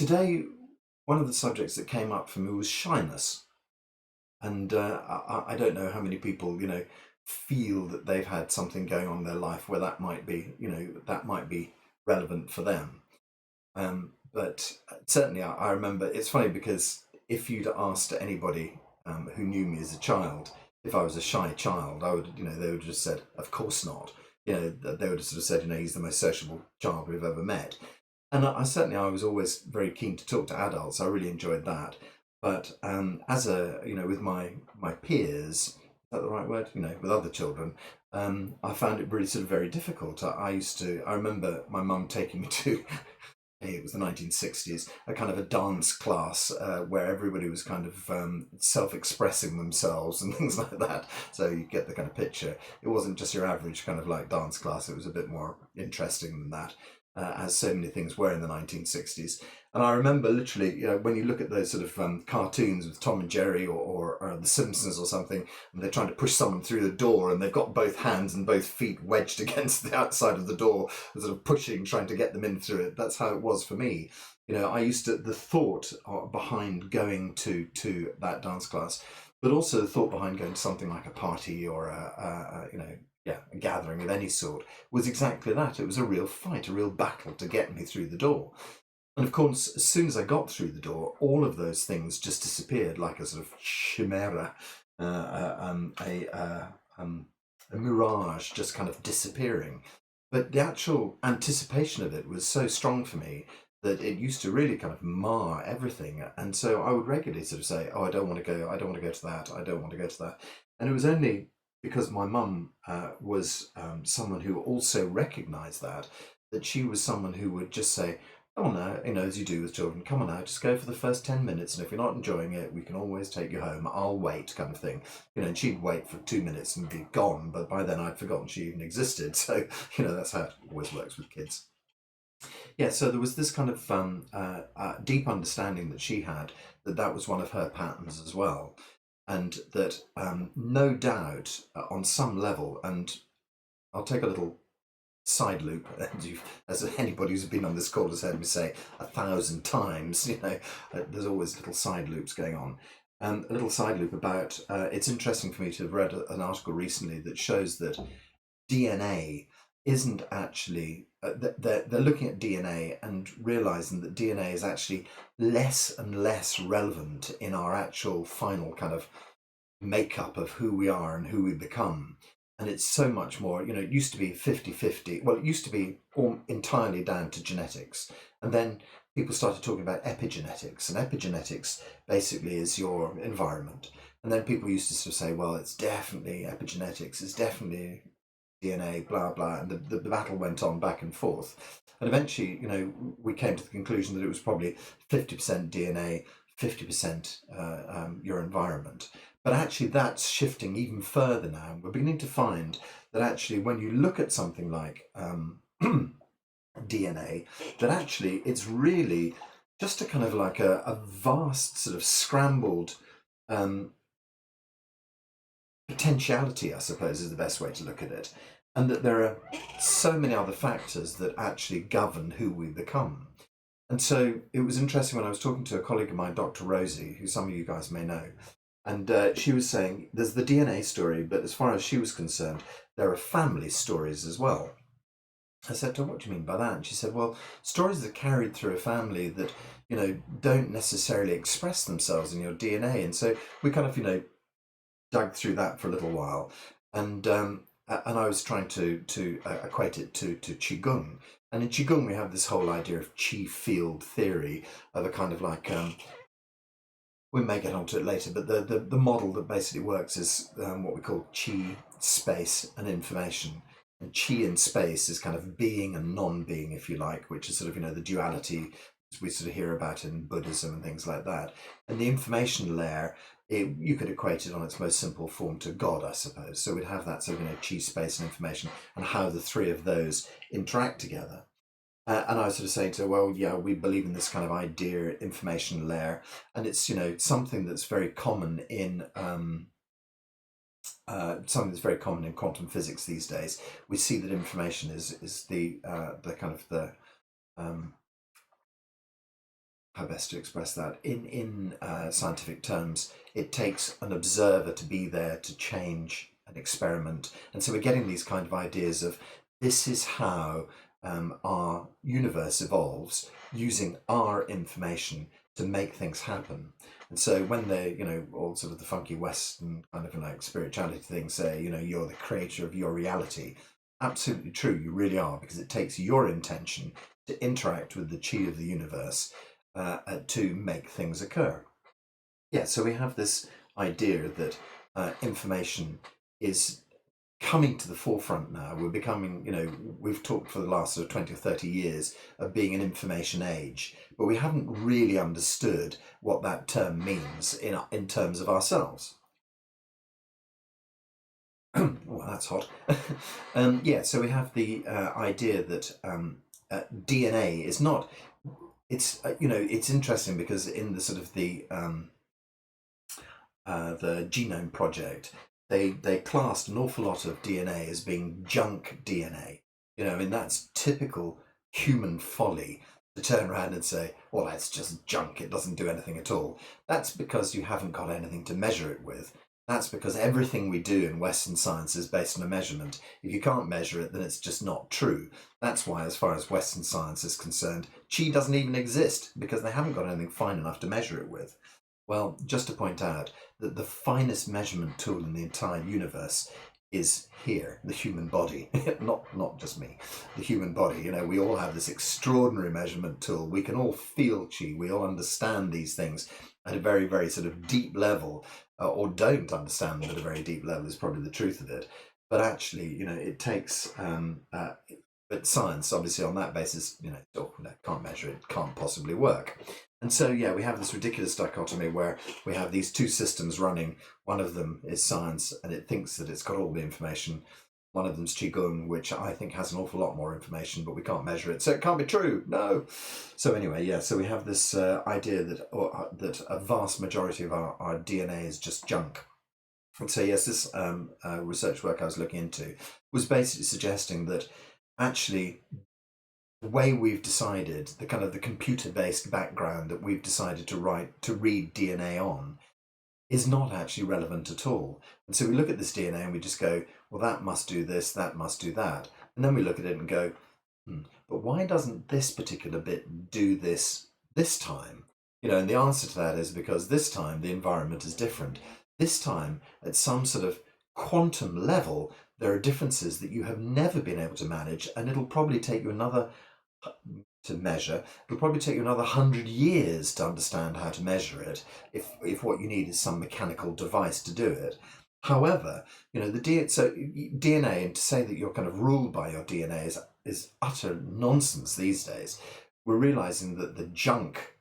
Today, one of the subjects that came up for me was shyness. And I don't know how many people, feel that they've had something going on in their life where that might be, that might be relevant for them. But certainly, I remember it's funny because if you'd asked anybody who knew me as a child if I was a shy child, I would, they would have just said, "Of course not." They would have sort of said, "He's the most sociable child we've ever met." And I certainly I was always very keen to talk to adults. I really enjoyed that. But as a with my peers, is that the right word? With other children, I found it really sort of very difficult. I used to. I remember my mum taking me to it was the 1960s, a kind of a dance class where everybody was kind of self-expressing themselves and things like that. So you get the kind of picture. It wasn't just your average kind of like dance class. It was a bit more interesting than that, as so many things were in the 1960s. And I remember literally, when you look at those sort of cartoons with Tom and Jerry or The Simpsons or something, and they're trying to push someone through the door and they've got both hands and both feet wedged against the outside of the door, sort of pushing, trying to get them in through it. That's how it was for me. I used to, the thought behind going to that dance class, but also the thought behind going to something like a party or a gathering of any sort was exactly that. It was a real fight, a real battle to get me through the door. And of course, as soon as I got through the door, all of those things just disappeared like a sort of chimera, uh, uh, um, a, uh, um, a mirage just kind of disappearing. But the actual anticipation of it was so strong for me that it used to really kind of mar everything. And so I would regularly sort of say, "Oh, I don't want to go. I don't want to go to that. I don't want to go to that." And it was only because my mum was someone who also recognised that she was someone who would just say, "Come on now, as you do with children, come on now, just go for the first 10 minutes. And if you're not enjoying it, we can always take you home. I'll wait," kind of thing. And she'd wait for 2 minutes and be gone. But by then I'd forgotten she even existed. So, that's how it always works with kids. Yeah, so there was this kind of deep understanding that she had that that was one of her patterns as well. And that no doubt on some level, and I'll take a little side loop, and as anybody who's been on this call has heard me say 1,000 times, there's always little side loops going on. A little side loop about it's interesting for me to have read an article recently that shows that DNA isn't actually they're looking at DNA and realizing that DNA is actually less and less relevant in our actual final kind of makeup of who we are and who we become. And it's so much more, it used to be 50-50. Well, it used to be all entirely down to genetics. And then people started talking about epigenetics. And epigenetics basically is your environment. And then people used to sort of say, well, it's definitely epigenetics, it's definitely DNA, blah, blah. And the battle went on back and forth. And eventually, we came to the conclusion that it was probably 50% DNA, 50% your environment. But actually, that's shifting even further now. We're beginning to find that actually, when you look at something like DNA, that actually it's really just a kind of like a vast sort of scrambled potentiality, I suppose, is the best way to look at it. And that there are so many other factors that actually govern who we become. And so it was interesting when I was talking to a colleague of mine, Dr. Rosie, who some of you guys may know, and she was saying there's the DNA story, but as far as she was concerned, there are family stories as well. I said to her, "What do you mean by that?" And she said, "Well, stories that are carried through a family that, don't necessarily express themselves in your DNA." And so we kind of, dug through that for a little while. And I was trying to equate it to Qigong. And in Qigong, we have this whole idea of Qi field theory of a kind of like we may get onto it later, but the model that basically works is what we call chi, space, and information. And chi in space is kind of being and non-being, if you like, which is sort of, the duality we sort of hear about in Buddhism and things like that. And the information layer, you could equate it on its most simple form to God, I suppose. So we'd have that sort of, chi, space, and information, and how the three of those interact together. And I was sort of saying to her, well, yeah, we believe in this kind of idea, information layer, and it's something that's very common in quantum physics these days. We see that information is the kind of the how best to express that. In scientific terms, it takes an observer to be there to change an experiment. And so we're getting these kind of ideas of this is how our universe evolves using our information to make things happen. And so when they, all sort of the funky Western kind of like spirituality things say, you're the creator of your reality. Absolutely true, you really are, because it takes your intention to interact with the chi of the universe to make things occur. Yeah, so we have this idea that information is coming to the forefront now. We're becoming, we've talked for the last sort of 20 or 30 years of being an information age, but we haven't really understood what that term means in terms of ourselves. Well, that's hot. Yeah, so we have the idea that DNA is not. It's interesting because in the sort of the Genome Project, they classed an awful lot of DNA as being junk DNA. I mean, that's typical human folly to turn around and say, well, that's just junk, it doesn't do anything at all. That's because you haven't got anything to measure it with. That's because everything we do in Western science is based on a measurement. If you can't measure it, then it's just not true. That's why, as far as Western science is concerned, chi doesn't even exist, because they haven't got anything fine enough to measure it with. Well, just to point out that the finest measurement tool in the entire universe is here, the human body. not just me, the human body. We all have this extraordinary measurement tool. We can all feel chi. We all understand these things at a very, very sort of deep level, or don't understand them at a very deep level is probably the truth of it. But actually, it takes but science, obviously, on that basis, can't measure it, can't possibly work. And so, yeah, we have this ridiculous dichotomy where we have these two systems running. One of them is science, and it thinks that it's got all the information. One of them's Qigong, which I think has an awful lot more information, but we can't measure it, so it can't be true. No. So anyway, yeah, so we have this idea that a vast majority of our DNA is just junk. And so, yes, this research work I was looking into was basically suggesting that actually the way we've decided, the kind of the computer-based background that we've decided to read DNA on, is not actually relevant at all. And so we look at this DNA and we just go, well, that must do this, that must do that. And then we look at it and go, but why doesn't this particular bit do this time? And the answer to that is because this time the environment is different. This time, at some sort of quantum level, there are differences that you have never been able to manage, and it'll probably take you another 100 years to understand how to measure it, if what you need is some mechanical device to do it. However, DNA, and to say that you're kind of ruled by your DNA is utter nonsense these days. We're realizing that the junk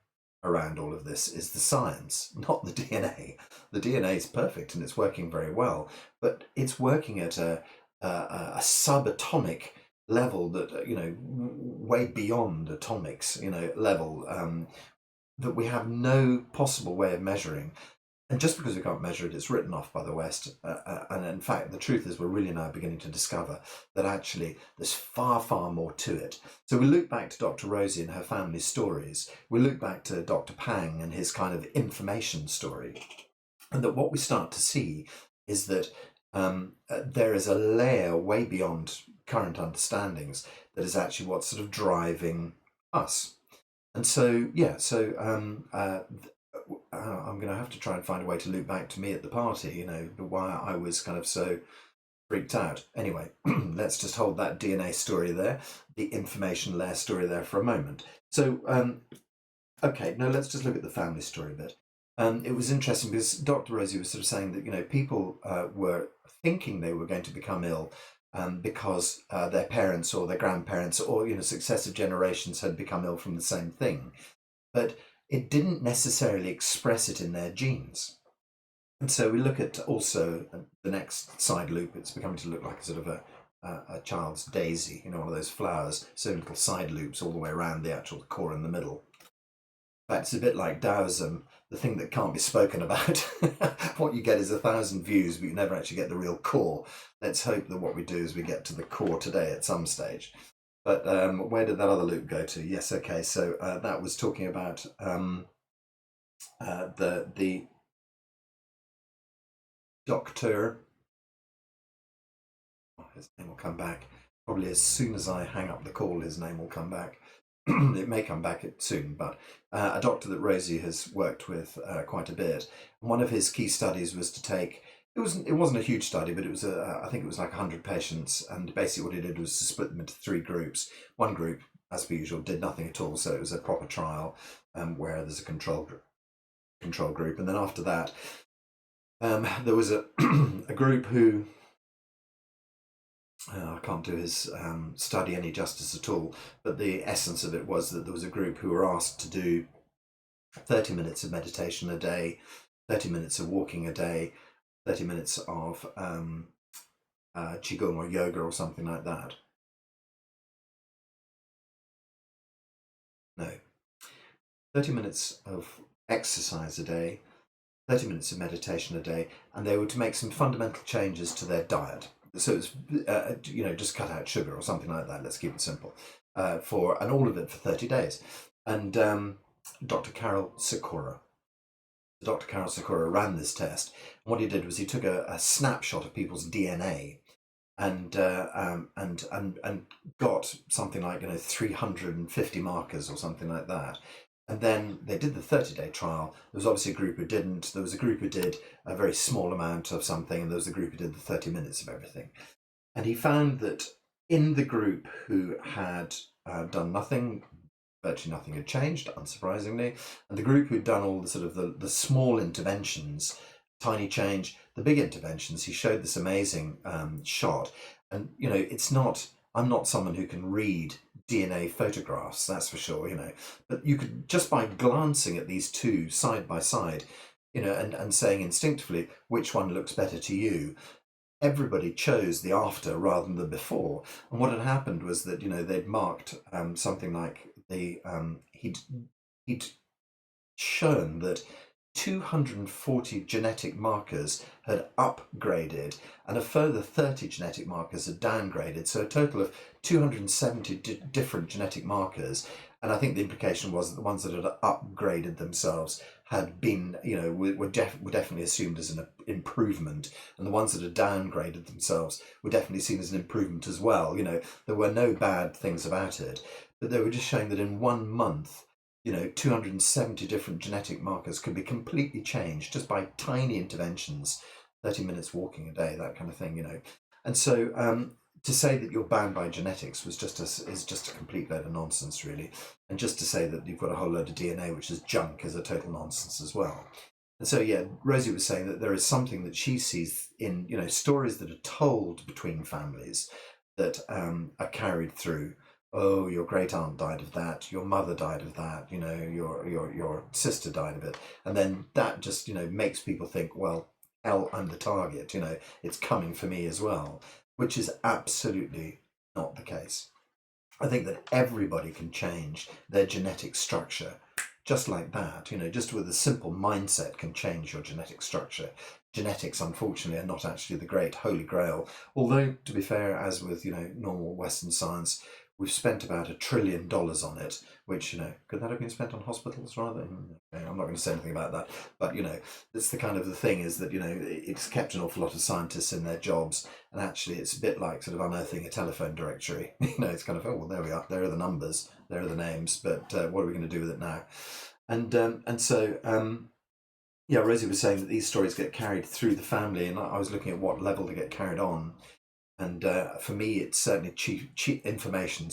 around all of this is the science, not the DNA. The DNA is perfect and it's working very well, but it's working at a subatomic level that way beyond atomics level, that we have no possible way of measuring. And just because we can't measure it, it's written off by the West. And in fact, the truth is we're really now beginning to discover that actually there's far, far more to it. So we look back to Dr. Rosie and her family stories. We look back to Dr. Pang and his kind of information story. And that what we start to see is that there is a layer way beyond current understandings that is actually what's sort of driving us. And so, yeah, I'm going to have to try and find a way to loop back to me at the party, why I was kind of so freaked out. Anyway, let's just hold that DNA story there, the information layer story there for a moment. So, okay, no, let's just look at the family story a bit. It was interesting because Dr. Rosie was sort of saying that, people were thinking they were going to become ill because their parents or their grandparents or, successive generations had become ill from the same thing. But it didn't necessarily express it in their genes. And so we look at also the next side loop. It's becoming to look like a sort of a child's daisy, one of those flowers, so little side loops all the way around the actual core in the middle. In fact, it's a bit like Taoism, the thing that can't be spoken about. What you get is 1,000 views, but you never actually get the real core. Let's hope that what we do is we get to the core today at some stage. But where did that other loop go to? Yes, okay. So that was talking about the doctor. Oh, his name will come back probably as soon as I hang up the call. His name will come back. It may come back soon, but a doctor that Rosie has worked with quite a bit. And one of his key studies was to take. It wasn't a huge study, but it was I think it was like 100 patients, and basically what he did was to split them into three groups. One group, as per usual, did nothing at all, so it was a proper trial where there's a control group, and then after that, there was a a group who I can't do his study any justice at all, but the essence of it was that there was a group who were asked to do 30 minutes of meditation a day, 30 minutes of walking a day, 30 minutes of qigong or yoga or something like that. No, 30 minutes of exercise a day, 30 minutes of meditation a day, and they were to make some fundamental changes to their diet. So it's just cut out sugar or something like that. Let's keep it simple. And all of it for 30 days. And Dr. Carol Sikora. Dr. Carol Sikora ran this test. And what he did was he took a snapshot of people's DNA and got something like 350 markers or something like that. And then they did the 30-day trial. There was obviously a group who didn't. There was a group who did a very small amount of something, and there was a group who did the 30 minutes of everything. And he found that in the group who had done nothing, virtually nothing had changed, unsurprisingly. And the group who'd done all the sort of the small interventions, tiny change, the big interventions, he showed this amazing shot. And, it's not, I'm not someone who can read DNA photographs, that's for sure, but you could, just by glancing at these two side by side, and saying instinctively which one looks better to you, everybody chose the after rather than the before. And what had happened was that they'd marked something like he'd shown that 240 genetic markers had upgraded and a further 30 genetic markers had downgraded, so a total of 270 different genetic markers. And I think the implication was that the ones that had upgraded themselves had been, were definitely assumed as an improvement, and the ones that had downgraded themselves were definitely seen as an improvement as well. There were no bad things about it, but they were just showing that in 1 month, 270 different genetic markers could be completely changed just by tiny interventions, 30 minutes walking a day, that kind of thing, And so to say that you're bound by genetics is just a complete load of nonsense, really. And just to say that you've got a whole load of DNA, which is junk, is a total nonsense as well. And so, yeah, Rosie was saying that there is something that she sees in, stories that are told between families that are carried through. Oh, your great aunt died of that, your mother died of that, your sister died of it. And then that just, makes people think, well, hell, I'm the target, it's coming for me as well, which is absolutely not the case. I think that everybody can change their genetic structure just like that, just with a simple mindset can change your genetic structure. Genetics, unfortunately, are not actually the great holy grail. Although, to be fair, as with, normal Western science, we've spent about $1 trillion on it, which, could that have been spent on hospitals rather? I'm not going to say anything about that. But, that's the kind of the thing is that, it's kept an awful lot of scientists in their jobs. And actually, it's a bit like sort of unearthing a telephone directory. It's kind of, oh, well, there we are. There are the numbers. There are the names. But what are we going to do with it now? And so, yeah, Rosie was saying that these stories get carried through the family. And I was looking at what level they get carried on. And for me, it's certainly cheap information.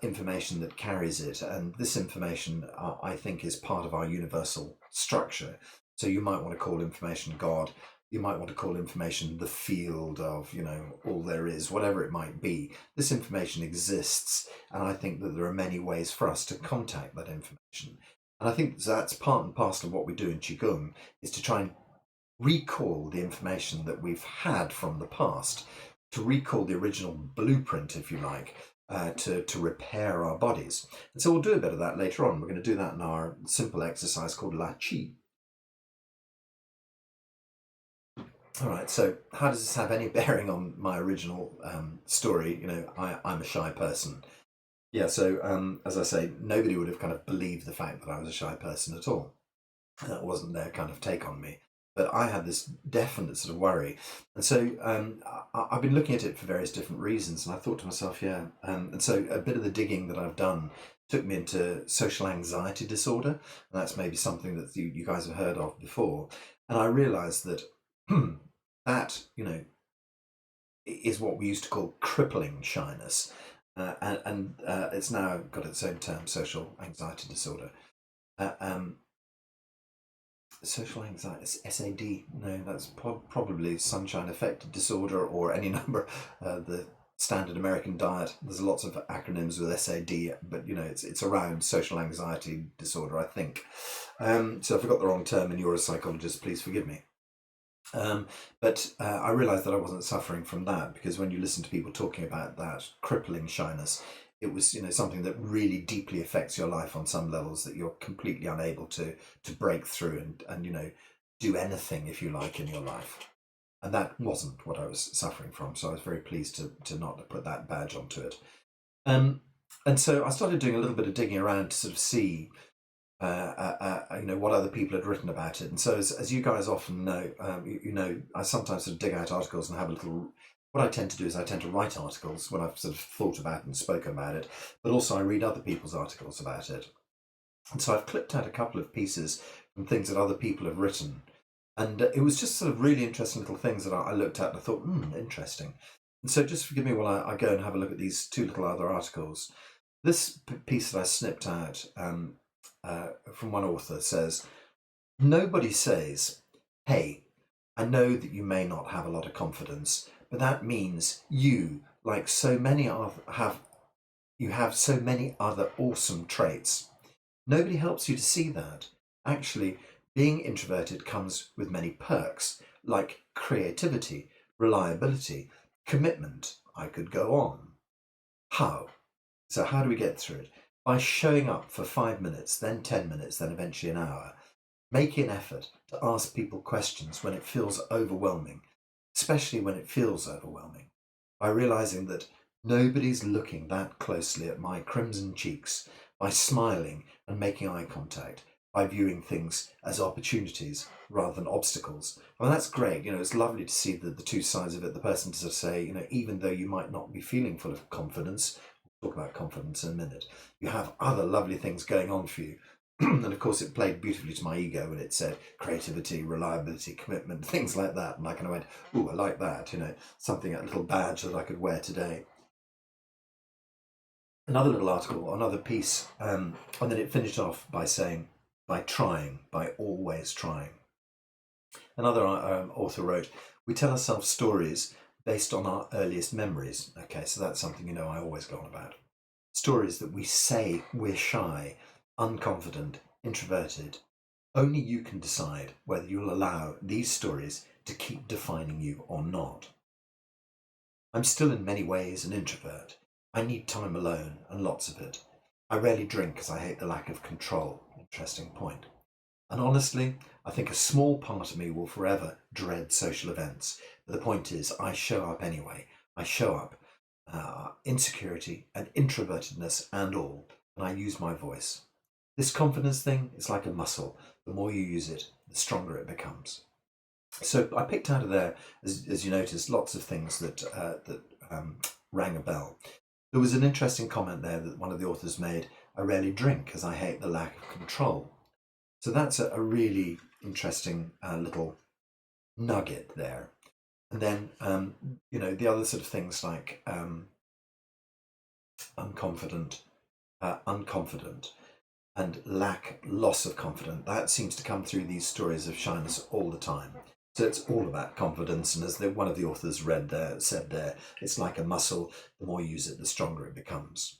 Information that carries it, and this information, I think, is part of our universal structure. So you might want to call information God. You might want to call information the field of, all there is, whatever it might be. This information exists, and I think that there are many ways for us to contact that information. And I think that's part and parcel of what we do in Qigong, is to try and recall the information that we've had from the past, to recall the original blueprint, if you like, to repair our bodies. And so we'll do a bit of that later on. We're going to do that in our simple exercise called La Chi. All right. So, how does this have any bearing on my original story? I'm a shy person. Yeah. So, as I say, nobody would have kind of believed the fact that I was a shy person at all. That wasn't their kind of take on me. But I had this definite sort of worry, and so I've been looking at it for various different reasons. And I thought to myself, yeah. And so a bit of the digging that I've done took me into social anxiety disorder, and that's maybe something that you guys have heard of before. And I realised that that is what we used to call crippling shyness, and it's now got its own term, social anxiety disorder. Uh, um, Social anxiety, SAD. No, that's probably sunshine affected disorder or any number. The standard American diet. There's lots of acronyms with SAD, but it's around social anxiety disorder, I think. So if I got the wrong term, and you're a psychologist, please forgive me. But I realised that I wasn't suffering from that, because when you listen to people talking about that crippling shyness, it was something that really deeply affects your life on some levels, that you're completely unable to break through and do anything, if you like, in your life. And that wasn't what I was suffering from, so I was very pleased to not put that badge onto it. Um, and so I started doing a little bit of digging around to sort of see what other people had written about it. And so, as you guys often know, I sometimes sort of dig out articles and have a little. What I tend to do is I tend to write articles when I've sort of thought about it and spoken about it, but also I read other people's articles about it. And so I've clipped out a couple of pieces from things that other people have written. And it was just sort of really interesting little things that I looked at and I thought, interesting. And so just forgive me while I go and have a look at these two little other articles. This piece that I snipped out from one author says, nobody says, hey, I know that you may not have a lot of confidence, but that means you, like so many have so many other awesome traits. Nobody helps you to see that. Actually, being introverted comes with many perks, like creativity, reliability, commitment. I could go on. How? So, how do we get through it? By showing up for 5 minutes, then 10 minutes, then eventually an hour. Making an effort to ask people questions when it feels overwhelming, especially when it feels overwhelming. By realizing that nobody's looking that closely at my crimson cheeks, by smiling and making eye contact, by viewing things as opportunities rather than obstacles. Well, that's great. It's lovely to see the two sides of it. The person to sort of say, even though you might not be feeling full of confidence, we'll talk about confidence in a minute, you have other lovely things going on for you. And of course, it played beautifully to my ego when it said creativity, reliability, commitment, things like that. And I kind of went, "Ooh, I like that." Something, a little badge that I could wear today. Another little article, another piece, and then it finished off by saying, "By trying, by always trying." Another author wrote, "We tell ourselves stories based on our earliest memories." Okay, so that's something I always go on about. Stories that we say we're shy, unconfident, introverted. Only you can decide whether you'll allow these stories to keep defining you or not. I'm still in many ways an introvert. I need time alone, and lots of it. I rarely drink because I hate the lack of control. Interesting point. And honestly, I think a small part of me will forever dread social events. But the point is, I show up anyway. I show up, insecurity and introvertedness and all, and I use my voice. This confidence thing is like a muscle. The more you use it, the stronger it becomes. So I picked out of there, as you noticed, lots of things that rang a bell. There was an interesting comment there that one of the authors made. I rarely drink because I hate the lack of control. So that's a really interesting little nugget there. And then, the other sort of things like unconfident, unconfident, and loss of confidence. That seems to come through these stories of shyness all the time. So it's all about confidence, and as one of the authors said there, it's like a muscle. The more you use it, the stronger it becomes.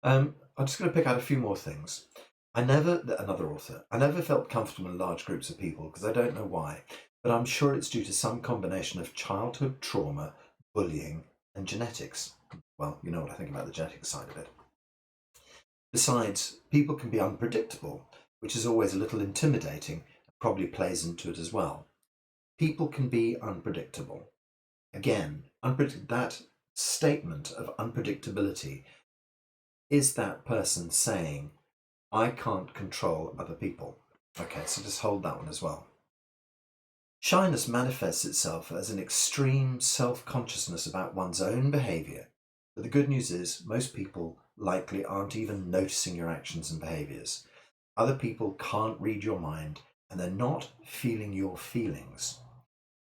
I'm just going to pick out a few more things. Another author, I never felt comfortable in large groups of people because I don't know why, but I'm sure it's due to some combination of childhood trauma, bullying, and genetics. Well, you know what I think about the genetic side of it. Besides, people can be unpredictable, which is always a little intimidating and probably plays into it as well. People can be unpredictable. Again, that statement of unpredictability is that person saying, I can't control other people. Okay, so just hold that one as well. Shyness manifests itself as an extreme self-consciousness about one's own behaviour. But the good news is most people likely aren't even noticing your actions and behaviours. Other people can't read your mind and they're not feeling your feelings.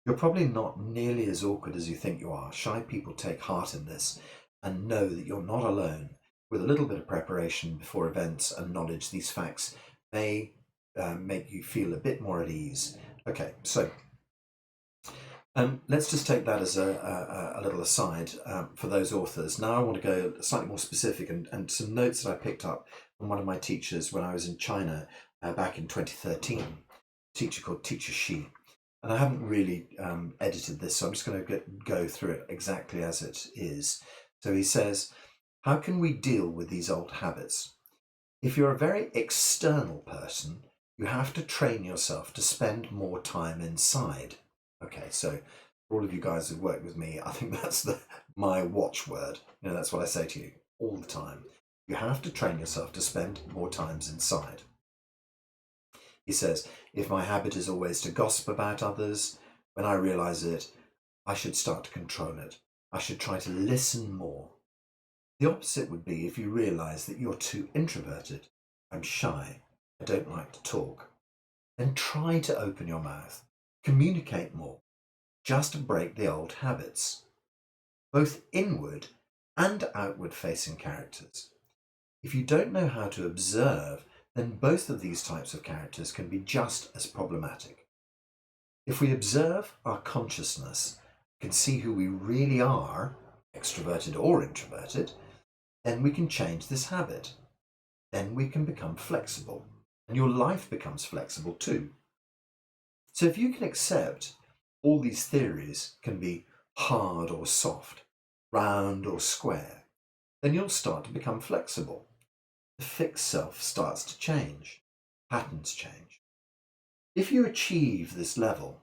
You're probably not nearly as awkward as you think you are. Shy people take heart in this and know that you're not alone. With a little bit of preparation before events and knowledge, these facts may make you feel a bit more at ease. Okay, so let's just take that as a little aside for those authors. Now I want to go slightly more specific and some notes that I picked up from one of my teachers when I was in China back in 2013, a teacher called Teacher Shi. And I haven't really edited this, so I'm just going to go through it exactly as it is. So he says, how can we deal with these old habits? If you're a very external person, you have to train yourself to spend more time inside. Okay, so for all of you guys who work with me, I think that's my watchword. That's what I say to you all the time. You have to train yourself to spend more times inside. He says, if my habit is always to gossip about others, when I realize it, I should start to control it. I should try to listen more. The opposite would be if you realize that you're too introverted. I'm shy. I don't like to talk. Then try to open your mouth. Communicate more. Just to break the old habits. Both inward and outward facing characters. If you don't know how to observe, then both of these types of characters can be just as problematic. If we observe our consciousness, can see who we really are, extroverted or introverted, then we can change this habit. Then we can become flexible, and your life becomes flexible too. So if you can accept all these theories can be hard or soft, round or square, then you'll start to become flexible. The fixed self starts to change. Patterns change. If you achieve this level,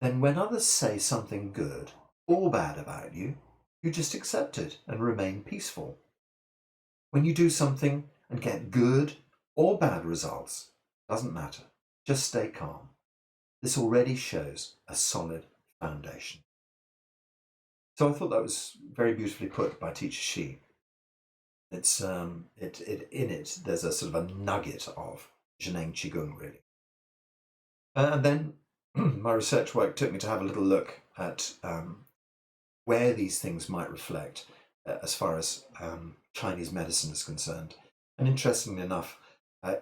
then when others say something good or bad about you, you just accept it and remain peaceful. When you do something and get good or bad results, doesn't matter. Just stay calm. This already shows a solid foundation. So I thought that was very beautifully put by Teacher Shi. It's in it there's a sort of a nugget of Zheneng Qigong really. And then my research work took me to have a little look at where these things might reflect as far as Chinese medicine is concerned. And interestingly enough,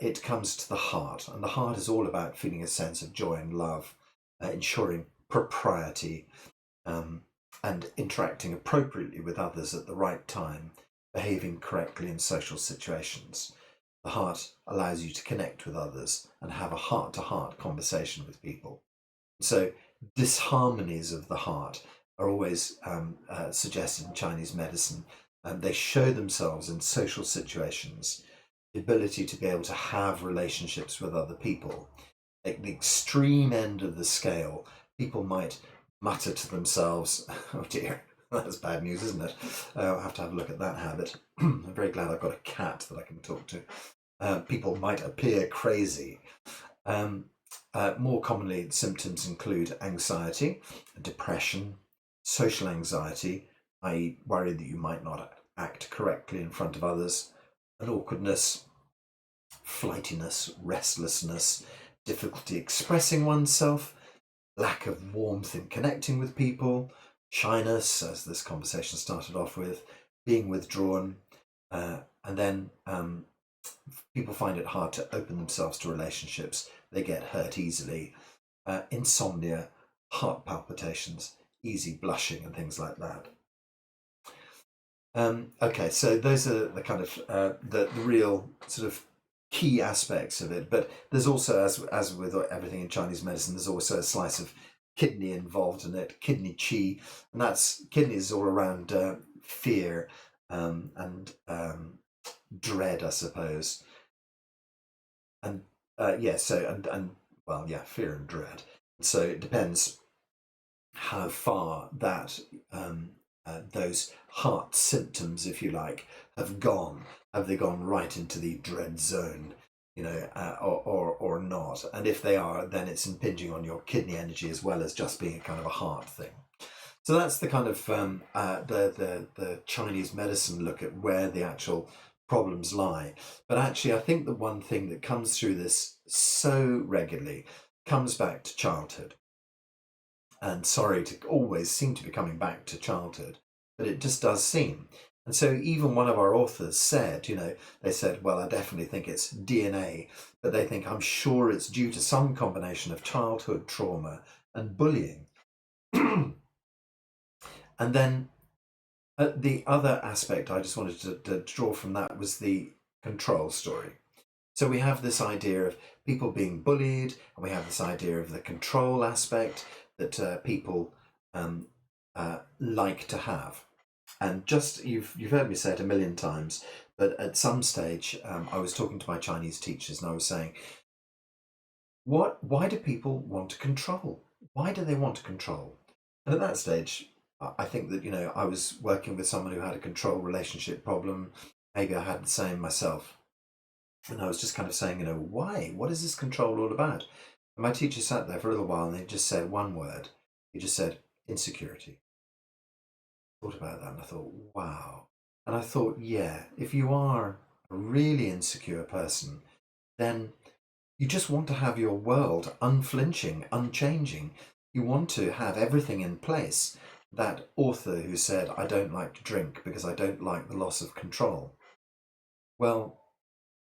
it comes to the heart, and the heart is all about feeling a sense of joy and love, ensuring propriety, and interacting appropriately with others at the right time, behaving correctly in social situations. The heart allows you to connect with others and have a heart-to-heart conversation with people. So disharmonies of the heart are always suggested in Chinese medicine. They show themselves in social situations, the ability to be able to have relationships with other people. At the extreme end of the scale, people might mutter to themselves, oh dear, that's bad news, isn't it? I'll have to have a look at that habit. I'm very glad I've got a cat that I can talk to. People might appear crazy. More commonly, symptoms include anxiety, depression, social anxiety, i.e., worry that you might not act correctly in front of others, and awkwardness, flightiness, restlessness, difficulty expressing oneself, lack of warmth in connecting with people, shyness, as this conversation started off with, being withdrawn, and then people find it hard to open themselves to relationships. They get hurt easily. Insomnia, heart palpitations, easy blushing, and things like that. Okay, so those are the kind of the real sort of key aspects of it. But there's also, as with everything in Chinese medicine, there's also a slice of kidney involved in it, kidney qi, and that's kidneys all around fear and dread, I suppose. And yeah, so and well, yeah, fear and dread. So it depends how far that those heart symptoms, if you like, have gone. Have they gone right into the dread zone, or not? And if they are, then it's impinging on your kidney energy as well as just being a kind of a heart thing. So that's the kind of the Chinese medicine look at where the actual problems lie. But actually, I think the one thing that comes through this so regularly comes back to childhood. And sorry to always seem to be coming back to childhood, but it just does seem. And so even one of our authors said, they said, well, I definitely think it's DNA, but they think, I'm sure it's due to some combination of childhood trauma and bullying. And then the other aspect I just wanted to draw from that was the control story. So we have this idea of people being bullied, and we have this idea of the control aspect that people like to have. And just you've heard me say it a million times, but at some stage I was talking to my Chinese teachers, and I was saying, why do people want to control? Why do they want to control? And at that stage, I think that I was working with someone who had a control relationship problem. Maybe I had the same myself. And I was just kind of saying, why? What is this control all about? And my teacher sat there for a little while and he just said one word. He just said, insecurity. I thought about that and I thought, wow. And I thought, yeah, if you are a really insecure person, then you just want to have your world unflinching, unchanging. You want to have everything in place. That author who said, I don't like to drink because I don't like the loss of control. Well,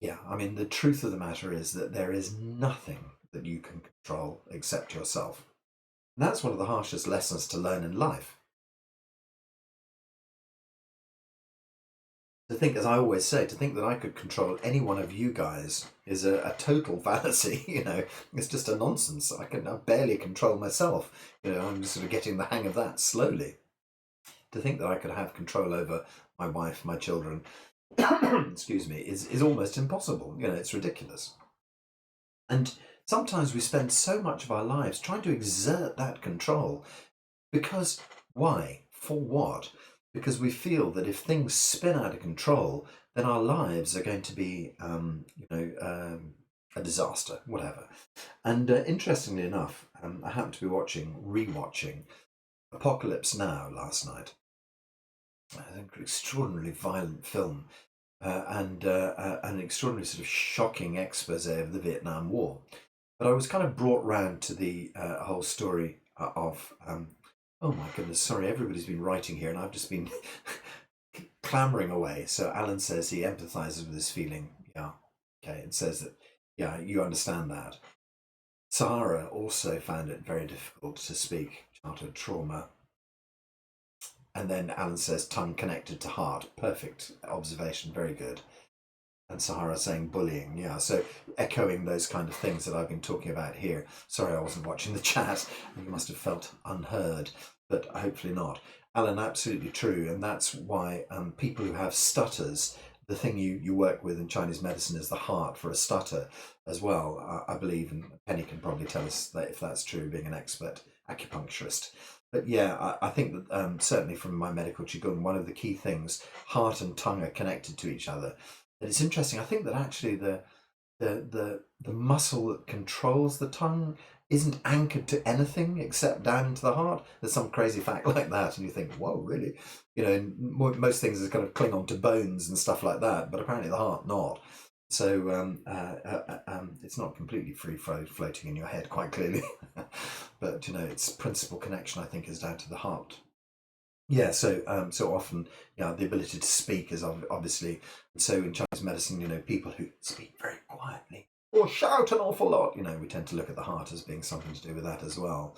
yeah, I mean, the truth of the matter is that there is nothing that you can control except yourself. And that's one of the harshest lessons to learn in life. To think, as I always say, to think that I could control any one of you guys is a total fallacy. It's just a nonsense. I barely control myself. I'm just sort of getting the hang of that slowly. To think that I could have control over my wife, my children, excuse me, is almost impossible. It's ridiculous. And sometimes we spend so much of our lives trying to exert that control. Because why? For what? Because we feel that if things spin out of control, then our lives are going to be, a disaster, whatever. And interestingly enough, I happened to be rewatching Apocalypse Now last night. An extraordinarily violent film and an extraordinarily sort of shocking expose of the Vietnam War. But I was kind of brought round to the whole story of oh my goodness, sorry, everybody's been writing here and I've just been clamoring away. So Alan says he empathizes with this feeling. Yeah, okay, and says that, yeah, you understand that. Sahara also found it very difficult to speak childhood trauma. And then Alan says tongue connected to heart. Perfect observation, very good. And Sahara saying bullying, yeah. So echoing those kind of things that I've been talking about here. Sorry, I wasn't watching the chat. You must have felt unheard, but hopefully not. Alan, absolutely true, and that's why people who have stutters, the thing you work with in Chinese medicine is the heart for a stutter as well, I believe, and Penny can probably tell us that if that's true, being an expert acupuncturist. But yeah, I think that certainly from my medical qigong, one of the key things, heart and tongue are connected to each other. And it's interesting. I think that actually the muscle that controls the tongue isn't anchored to anything except down into the heart. There's some crazy fact like that, and you think, whoa, really? Most things is kind of cling on to bones and stuff like that, but apparently the heart not. So it's not completely free floating in your head, quite clearly. But its principal connection, I think, is down to the heart. Yeah, so often, the ability to speak is obviously. So in Chinese medicine, people who speak very quietly or shout an awful lot, we tend to look at the heart as being something to do with that as well.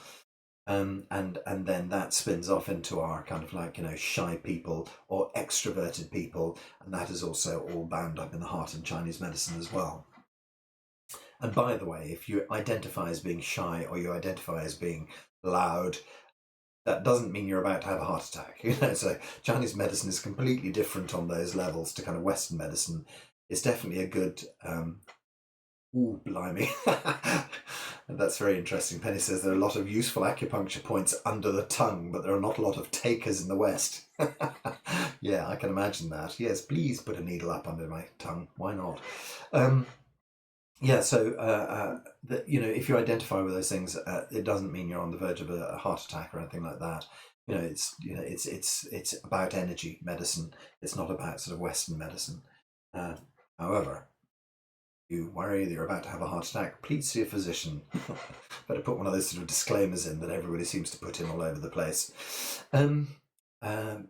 And then that spins off into our kind of like shy people or extroverted people, and that is also all bound up in the heart in Chinese medicine as well. And by the way, if you identify as being shy or you identify as being loud, that doesn't mean you're about to have a heart attack. So Chinese medicine is completely different on those levels to kind of Western medicine. It's definitely a good ooh, blimey. That's very interesting. Penny says there are a lot of useful acupuncture points under the tongue, but there are not a lot of takers in the West. Yeah, I can imagine that. Yes, please put a needle up under my tongue. Why not? Um, yeah, so if you identify with those things, it doesn't mean you're on the verge of a heart attack or anything like that. It's about energy medicine. It's not about sort of Western medicine. Uh, However, you worry that you're about to have a heart attack, please see a physician. Better put one of those sort of disclaimers in that everybody seems to put in all over the place. Um, um,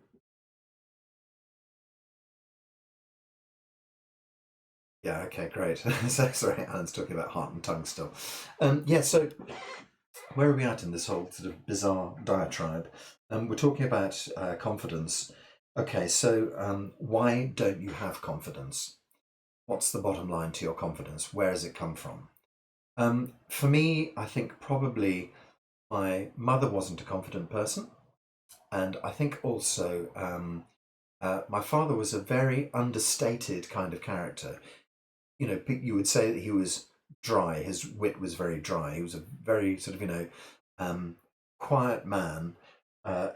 yeah, okay, great. So sorry, Alan's talking about heart and tongue still. Yeah, so where are we at in this whole sort of bizarre diatribe? We're talking about confidence. Okay, so why don't you have confidence? What's the bottom line to your confidence? Where has it come from? For me, I think probably my mother wasn't a confident person, and I think also my father was a very understated kind of character. You would say that he was dry. His wit was very dry. He was a very sort of um, quiet man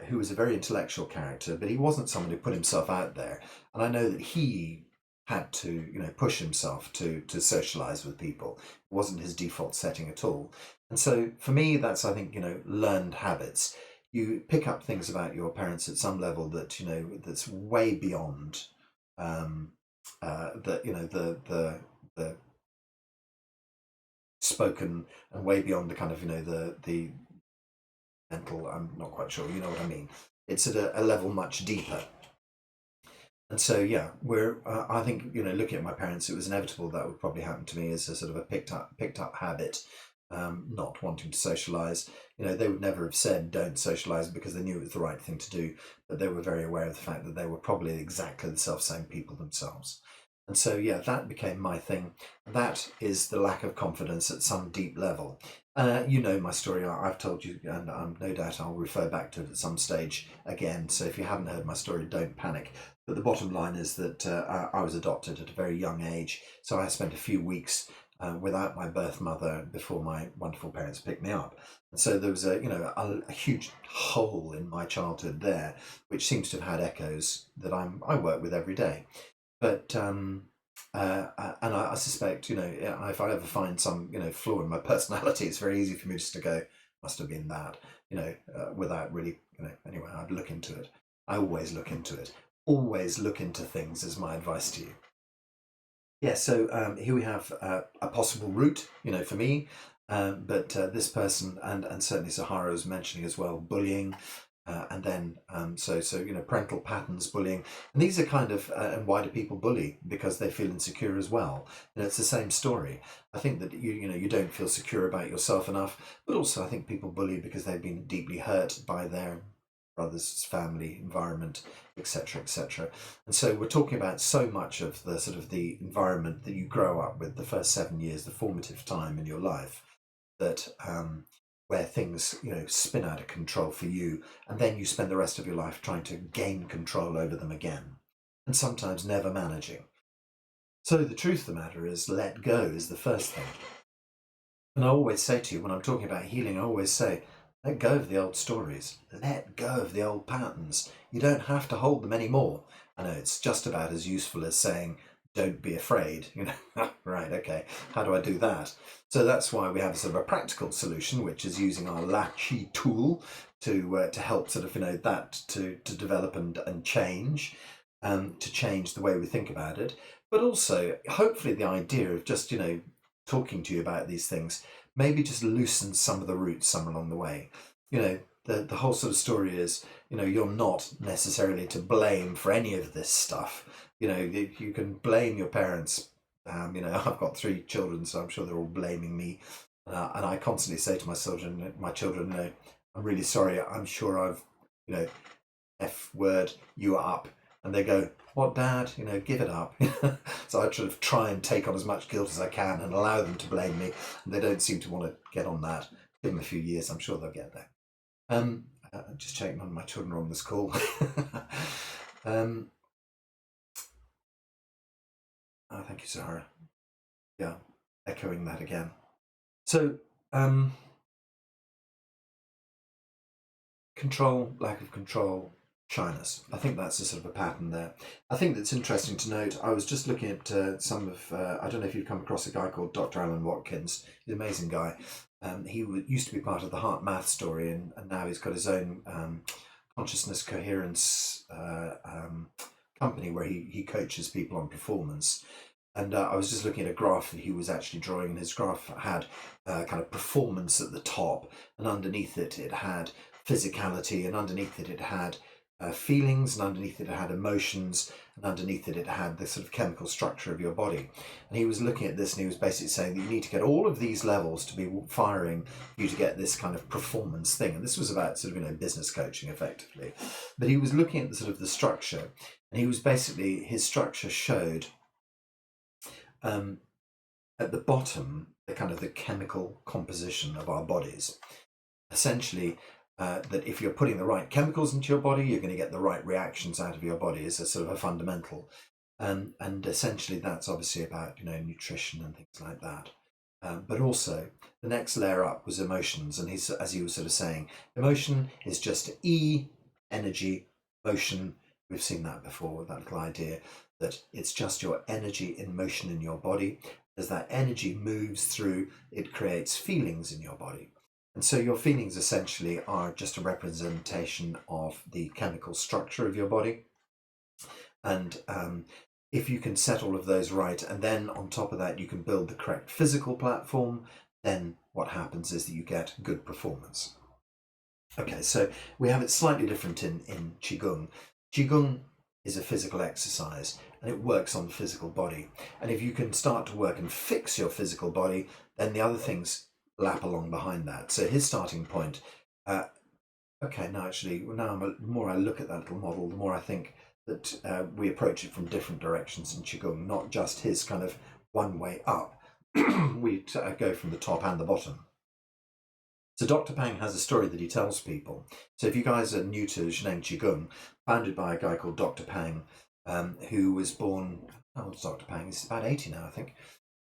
who was a very intellectual character, but he wasn't someone who put himself out there. And I know that he had to push himself to socialize with people. It wasn't his default setting at all. And so for me, that's, I think, learned habits. You pick up things about your parents at some level that that's way beyond the spoken, and way beyond the kind of the mental. I'm not quite sure. You know what I mean? It's at a level much deeper. And so, yeah, we're. I think looking at my parents, it was inevitable that would probably happen to me as a sort of a picked up habit. Not wanting to socialize. They would never have said don't socialize because they knew it was the right thing to do, but they were very aware of the fact that they were probably exactly the self same people themselves. And so, yeah, that became my thing. That is the lack of confidence at some deep level. You know my story. I've told you, and no doubt I'll refer back to it at some stage again. So if you haven't heard my story, don't panic. But the bottom line is that I was adopted at a very young age. So I spent a few weeks without my birth mother before my wonderful parents picked me up. And so there was a huge hole in my childhood there, which seems to have had echoes that I work with every day. But and I suspect if I ever find some flaw in my personality, it's very easy for me just to go, must have been that, without really Anyway, I'd look into it. I always look into it. Always look into things is my advice to you. Yeah, so here we have a possible route, for me. But this person, and certainly Sahara was mentioning as well, bullying, and then parental patterns, bullying, and these are kind of and why do people bully? Because they feel insecure as well. It's the same story. I think that you don't feel secure about yourself enough, but also I think people bully because they've been deeply hurt by their brother's family environment, etc., etc. And so we're talking about so much of the sort of the environment that you grow up with, the first 7 years, the formative time in your life, that where things spin out of control for you, and then you spend the rest of your life trying to gain control over them again, and sometimes never managing. So the truth of the matter is, let go is the first thing. And I always say to you, when I'm talking about healing, I always say, let go of the old stories. Let go of the old patterns. You don't have to hold them anymore. I know it's just about as useful as saying, don't be afraid. Right, okay, how do I do that? So that's why we have sort of a practical solution, which is using our La Chi tool to help sort of, that to develop and change, to change the way we think about it. But also, hopefully, the idea of just, talking to you about these things maybe just loosens some of the roots somewhere along the way. The whole sort of story is, you're not necessarily to blame for any of this stuff. You can blame your parents. I've got 3 children, so I'm sure they're all blaming me. And I constantly say to my children, I'm really sorry. I'm sure I've, you know, F word you up. And they go, what, Dad? Give it up. So I sort of try and take on as much guilt as I can and allow them to blame me. And they don't seem to want to get on that. Give them a few years, I'm sure they'll get there. Just checking on my children are on this call. um, oh, thank you, Sarah. Yeah, echoing that again. So Um, Control, lack of control, shyness. I think that's a sort of a pattern there. I think that's interesting to note. I was just looking at some of, I don't know if you've come across a guy called Dr. Alan Watkins. He's an amazing guy. Used to be part of the Heart Math Story, and now he's got his own consciousness coherence company where he coaches people on performance. And I was just looking at a graph that he was actually drawing, and his graph had kind of performance at the top, and underneath it had physicality, and underneath it had feelings, and underneath it had emotions, and underneath it had the sort of chemical structure of your body. And he was looking at this, and he was basically saying that you need to get all of these levels to be firing for you to get this kind of performance thing. And this was about sort of business coaching effectively. But he was looking at the sort of the structure, and he was basically, his structure showed at the bottom the kind of the chemical composition of our bodies. Essentially, that if you're putting the right chemicals into your body, you're going to get the right reactions out of your body is a sort of a fundamental. And essentially, that's obviously about nutrition and things like that. But also, the next layer up was emotions, and as he was sort of saying, emotion is just energy, motion. We've seen that before, that little idea that it's just your energy in motion in your body. As that energy moves through, it creates feelings in your body. And so your feelings essentially are just a representation of the chemical structure of your body. And if you can set all of those right, and then on top of that, you can build the correct physical platform, then what happens is that you get good performance. Okay, so we have it slightly different in Qigong. Qigong is a physical exercise, and it works on the physical body. And if you can start to work and fix your physical body, then the other things lap along behind that. So his starting point, okay, now actually, now the more I look at that little model, the more I think that we approach it from different directions in Qigong, not just his kind of one way up. We go from the top and the bottom. So Dr. Pang has a story that he tells people. So if you guys are new to Sheneng Qigong, founded by a guy called Dr. Pang, who was born, how old is Dr. Pang? He's about 80 now, I think.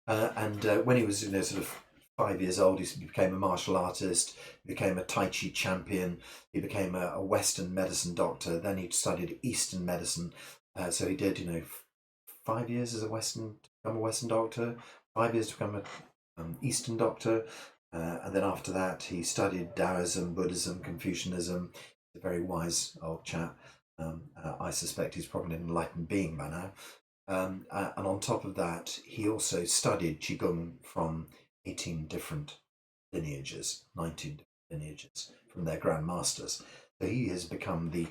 And when he was sort of 5 years old, he became a martial artist, he became a Tai Chi champion, he became a Western medicine doctor, then he studied Eastern medicine. So he did, 5 years as become a Western doctor, 5 years to become an Eastern doctor, and then after that he studied Taoism, Buddhism, Confucianism. He's a very wise old chap. I suspect he's probably an enlightened being by now. And on top of that, he also studied Qigong from 18 different lineages, 19 different lineages from their Grand Masters. So he has become the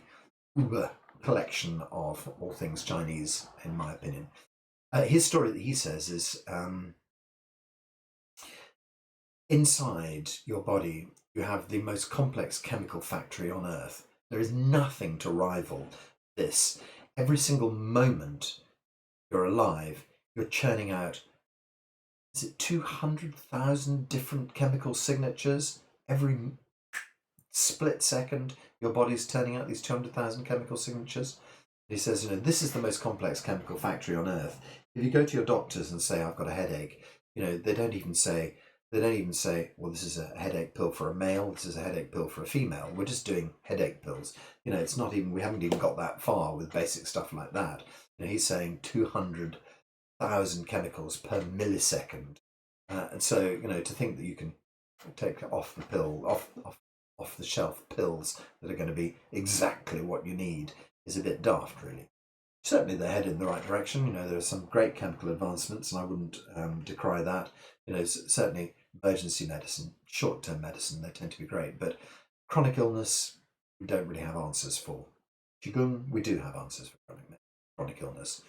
uber collection of all things Chinese, in my opinion. His story that he says is inside your body, you have the most complex chemical factory on earth. There is nothing to rival this. Every single moment you're alive, you're churning out, is it 200,000 different chemical signatures? Every split second, your body's turning out these 200,000 chemical signatures. And he says, this is the most complex chemical factory on earth. If you go to your doctors and say, I've got a headache, they don't even say, well, this is a headache pill for a male, this is a headache pill for a female. We're just doing headache pills. It's not even, we haven't even got that far with basic stuff like that. He's saying 200,000 chemicals per millisecond. And so, to think that you can take off the pill, off the shelf pills that are going to be exactly what you need is a bit daft, really. Certainly they're headed in the right direction. There are some great chemical advancements, and I wouldn't decry that. Certainly emergency medicine, short-term medicine, they tend to be great. But chronic illness, we don't really have answers for. Qigong, we do have answers for chronic illness.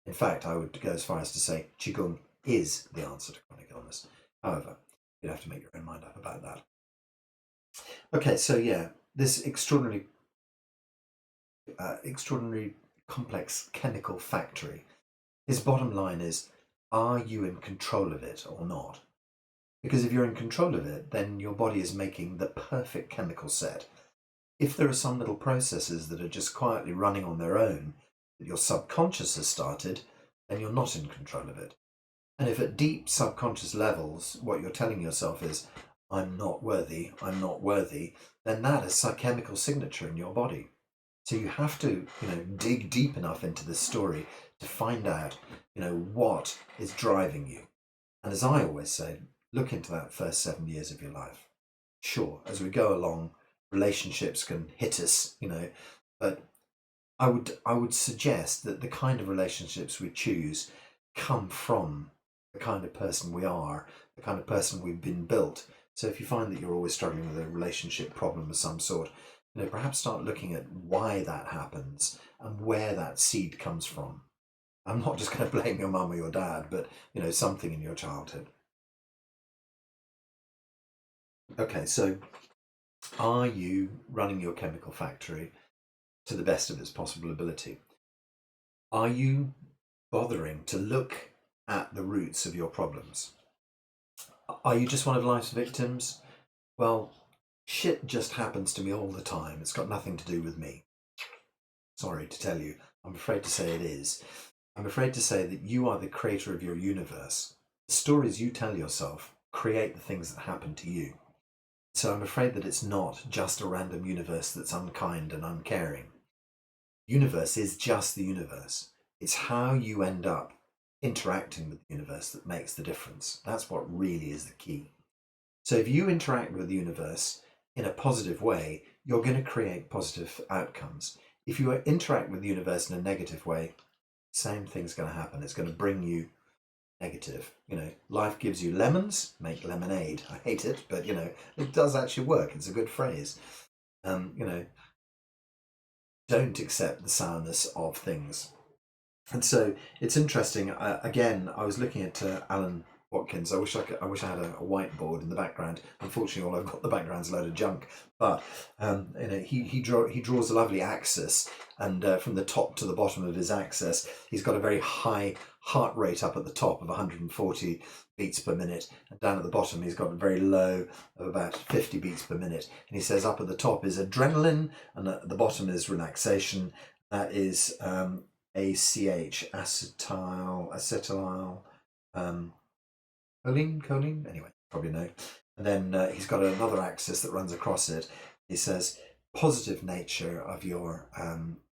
In fact, I would go as far as to say Qigong is the answer to chronic illness. However, you'd have to make your own mind up about that. Okay, so yeah, this extraordinary complex chemical factory. His bottom line is, are you in control of it or not? Because if you're in control of it, then your body is making the perfect chemical set. If there are some little processes that are just quietly running on their own, that your subconscious has started, then you're not in control of it. And if at deep subconscious levels, what you're telling yourself is, I'm not worthy, I'm not worthy, then that is a chemical signature in your body. So you have to, dig deep enough into this story to find out, what is driving you. And as I always say, look into that first 7 years of your life. Sure, as we go along, relationships can hit us, but I would suggest that the kind of relationships we choose come from the kind of person we are, the kind of person we've been built. So if you find that you're always struggling with a relationship problem of some sort, perhaps start looking at why that happens and where that seed comes from. I'm not just going to blame your mum or your dad, but something in your childhood. Okay, so are you running your chemical factory to the best of its possible ability? Are you bothering to look at the roots of your problems? Are you just one of life's victims? Well, shit just happens to me all the time. It's got nothing to do with me. Sorry to tell you. I'm afraid to say it is. I'm afraid to say that you are the creator of your universe. The stories you tell yourself create the things that happen to you. So I'm afraid that it's not just a random universe that's unkind and uncaring. Universe is just the universe. It's how you end up interacting with the universe that makes the difference. That's what really is the key. So if you interact with the universe in a positive way, you're going to create positive outcomes. If you interact with the universe in a negative way, same thing's going to happen. It's going to bring you negative. Life gives you lemons, make lemonade. I hate it, but it does actually work. It's a good phrase. Um, you know, don't accept the sourness of things. And so it's interesting. Again, I was looking at Alan Watkins. I wish I had a whiteboard in the background. Unfortunately, all I've got in the background is a load of junk. But he draws a lovely axis, and from the top to the bottom of his axis, he's got a very high heart rate up at the top of 140 beats per minute, and down at the bottom he's got a very low of about 50 beats per minute. And he says up at the top is adrenaline, and at the bottom is relaxation. That is ACH, acetyl, choline. Anyway, probably know. And then he's got another axis that runs across it. He says positive nature of your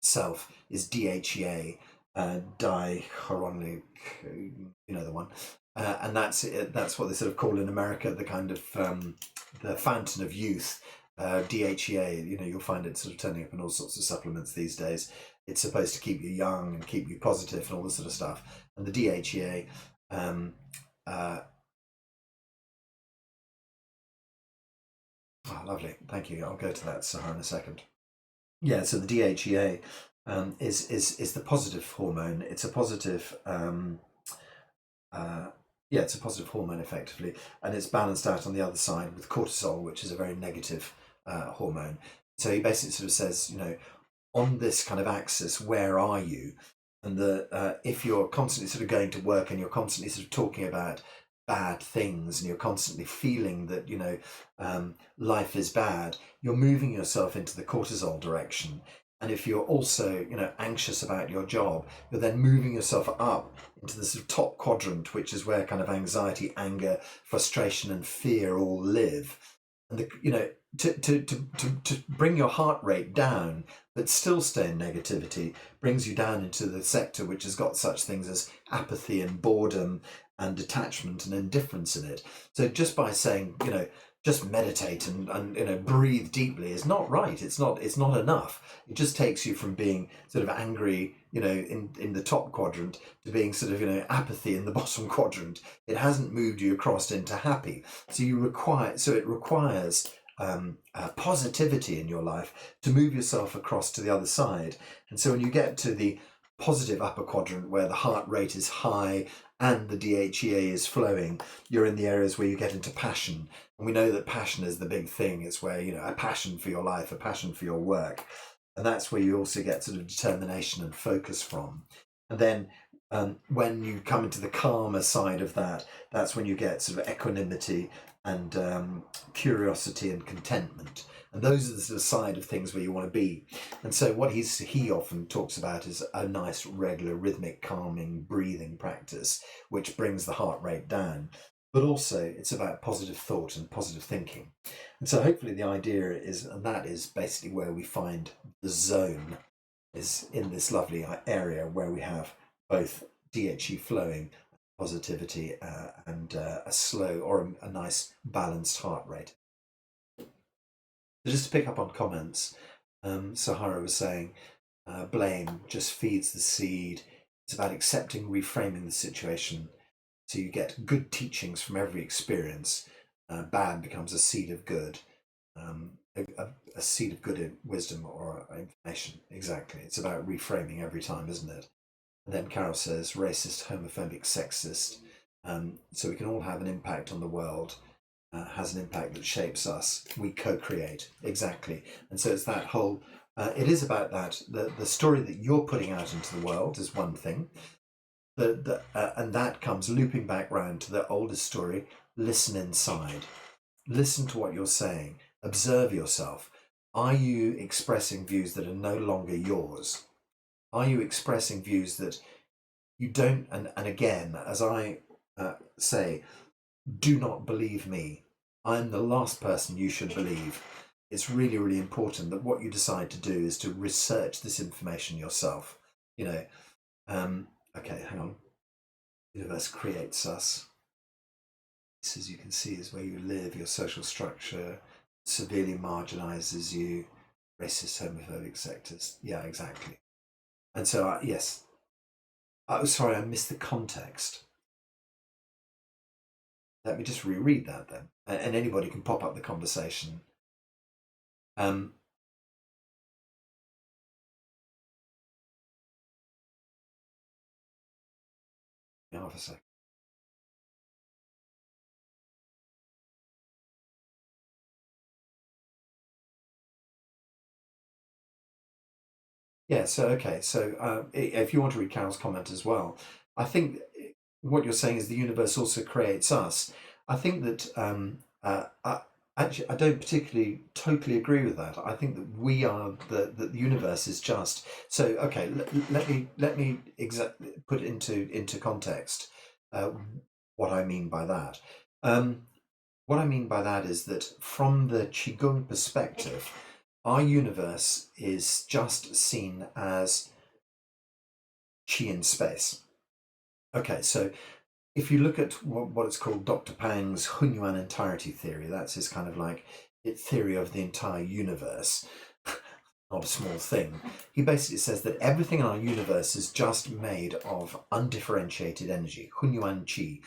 self is DHEA, dihoronic, the one. And that's what they sort of call in America the kind of the fountain of youth. DHEA, you'll find it sort of turning up in all sorts of supplements these days. It's supposed to keep you young and keep you positive and all this sort of stuff. And the DHEA, lovely, thank you. I'll go to that, Sahar, in a second. Yeah, so the DHEA is the positive hormone. It's a positive it's a positive hormone effectively, and it's balanced out on the other side with cortisol, which is a very negative hormone. So he basically sort of says, on this kind of axis, where are you? And if you're constantly sort of going to work and you're constantly sort of talking about bad things and you're constantly feeling that life is bad, you're moving yourself into the cortisol direction. And if you're also anxious about your job, you're then moving yourself up into the sort of top quadrant, which is where kind of anxiety, anger, frustration, and fear all live. And to bring your heart rate down but still stay in negativity brings you down into the sector which has got such things as apathy and boredom and detachment and indifference in it. So just by saying just meditate and breathe deeply is not right. It's not enough. It just takes you from being sort of angry in the top quadrant to being sort of apathy in the bottom quadrant. It hasn't moved you across into happy. So it requires positivity in your life to move yourself across to the other side. And so when you get to the positive upper quadrant where the heart rate is high and the DHEA is flowing, you're in the areas where you get into passion. And we know that passion is the big thing. It's where, a passion for your life, a passion for your work. And that's where you also get sort of determination and focus from. And then when you come into the calmer side of that, that's when you get sort of equanimity and curiosity and contentment. And those are the sort of side of things where you want to be. And so what he often talks about is a nice, regular, rhythmic, calming, breathing practice, which brings the heart rate down. but also it's about positive thought and positive thinking. And so hopefully the idea is, and that is basically where we find the zone, is in this lovely area where we have both DHE flowing, positivity, and a slow or a nice balanced heart rate. So just to pick up on comments, Sahara was saying, blame just feeds the seed. It's about accepting, reframing the situation. So you get good teachings from every experience. Bad becomes a seed of good, a seed of good wisdom or information. Exactly. It's about reframing every time, isn't it? And then Carol says, racist, homophobic, sexist. So we can all have an impact on the world. Has an impact that shapes us. We co-create, exactly. And so it's that whole. It is about that. The story that you're putting out into the world is one thing. And that comes looping back round to the oldest story. Listen inside. Listen to what you're saying. Observe yourself. Are you expressing views that are no longer yours? Are you expressing views that you don't? And again, as I say, do not believe me. I'm the last person you should believe. It's really, really important that what you decide to do is to research this information yourself. You know, okay, hang on. The universe creates us. This, as you can see, is where you live, your social structure severely marginalizes you, racist, homophobic sectors. Yeah, exactly. And so, yes. Oh, sorry, I missed the context. Let me just reread that then, and anybody can pop up the conversation. Um, half a second. Yeah, so okay, so if you want to read Carol's comment as well, I think what you're saying is the universe also creates us. I think that actually I don't particularly totally agree with that. I think that we are the universe is just so. Okay, let me put it into context. Uh, what I mean by that. What I mean by that is that from the Qigong perspective, our universe is just seen as Qi in space. Okay, so if you look at what it's called Dr. Pang's Hunyuan entirety theory, that's his kind of like theory of the entire universe, not a small thing. He basically says that everything in our universe is just made of undifferentiated energy, Hunyuan Qi.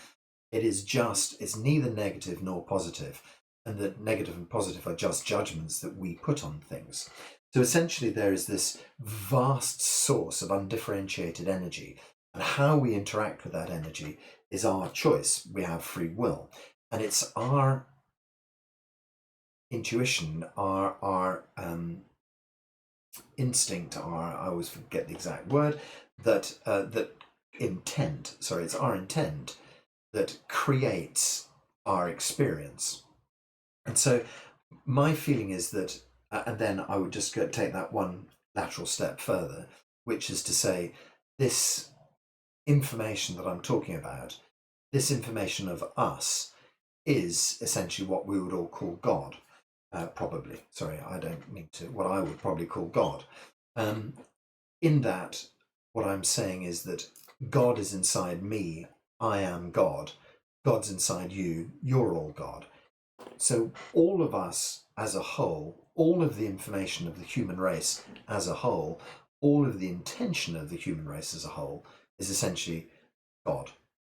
It's neither negative nor positive, and that negative and positive are just judgments that we put on things. So essentially, there is this vast source of undifferentiated energy, and how we interact with that energy is our choice. We have free will, and it's our intuition, our instinct, our I always forget the exact word that intent. Sorry, it's our intent that creates our experience. And so my feeling is that, and then I would just take that one lateral step further, which is to say, this information that I'm talking about, this information of us, is essentially what we would all call God. Probably, sorry, I don't mean to, what I would probably call God. In that, what I'm saying is that God is inside me, I am God. God's inside you, you're all God. So all of us as a whole, all of the information of the human race as a whole, all of the intention of the human race as a whole is essentially God,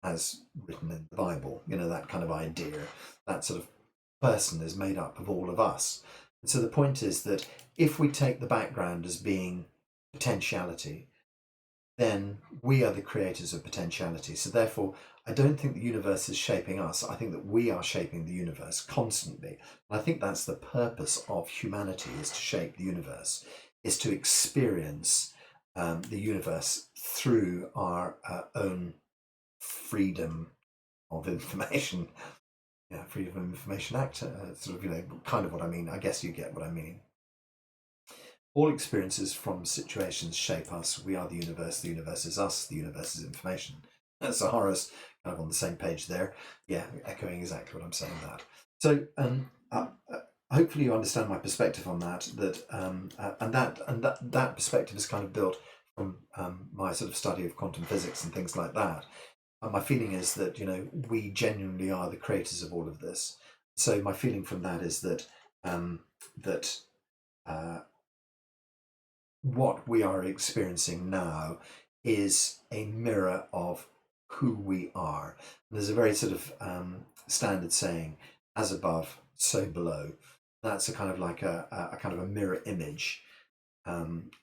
as written in the Bible. You know, that kind of idea, that sort of person is made up of all of us. And so the point is that if we take the background as being potentiality, then we are the creators of potentiality. So therefore, I don't think the universe is shaping us. I think that we are shaping the universe constantly. And I think that's the purpose of humanity, is to shape the universe, is to experience the universe through our own freedom of information. Yeah, Freedom of Information Act, sort of, kind of what I mean. I guess you get what I mean. All experiences from situations shape us. We are the universe is us, the universe is information. So Horace, kind of on the same page there. Yeah, echoing exactly what I'm saying. That. So hopefully you understand my perspective on that. That perspective is kind of built from my sort of study of quantum physics and things like that. And my feeling is that we genuinely are the creators of all of this. So my feeling from that is that that uh, what we are experiencing now is a mirror of who we are. And there's a very sort of standard saying, "As above, so below." That's a kind of like a kind of a mirror image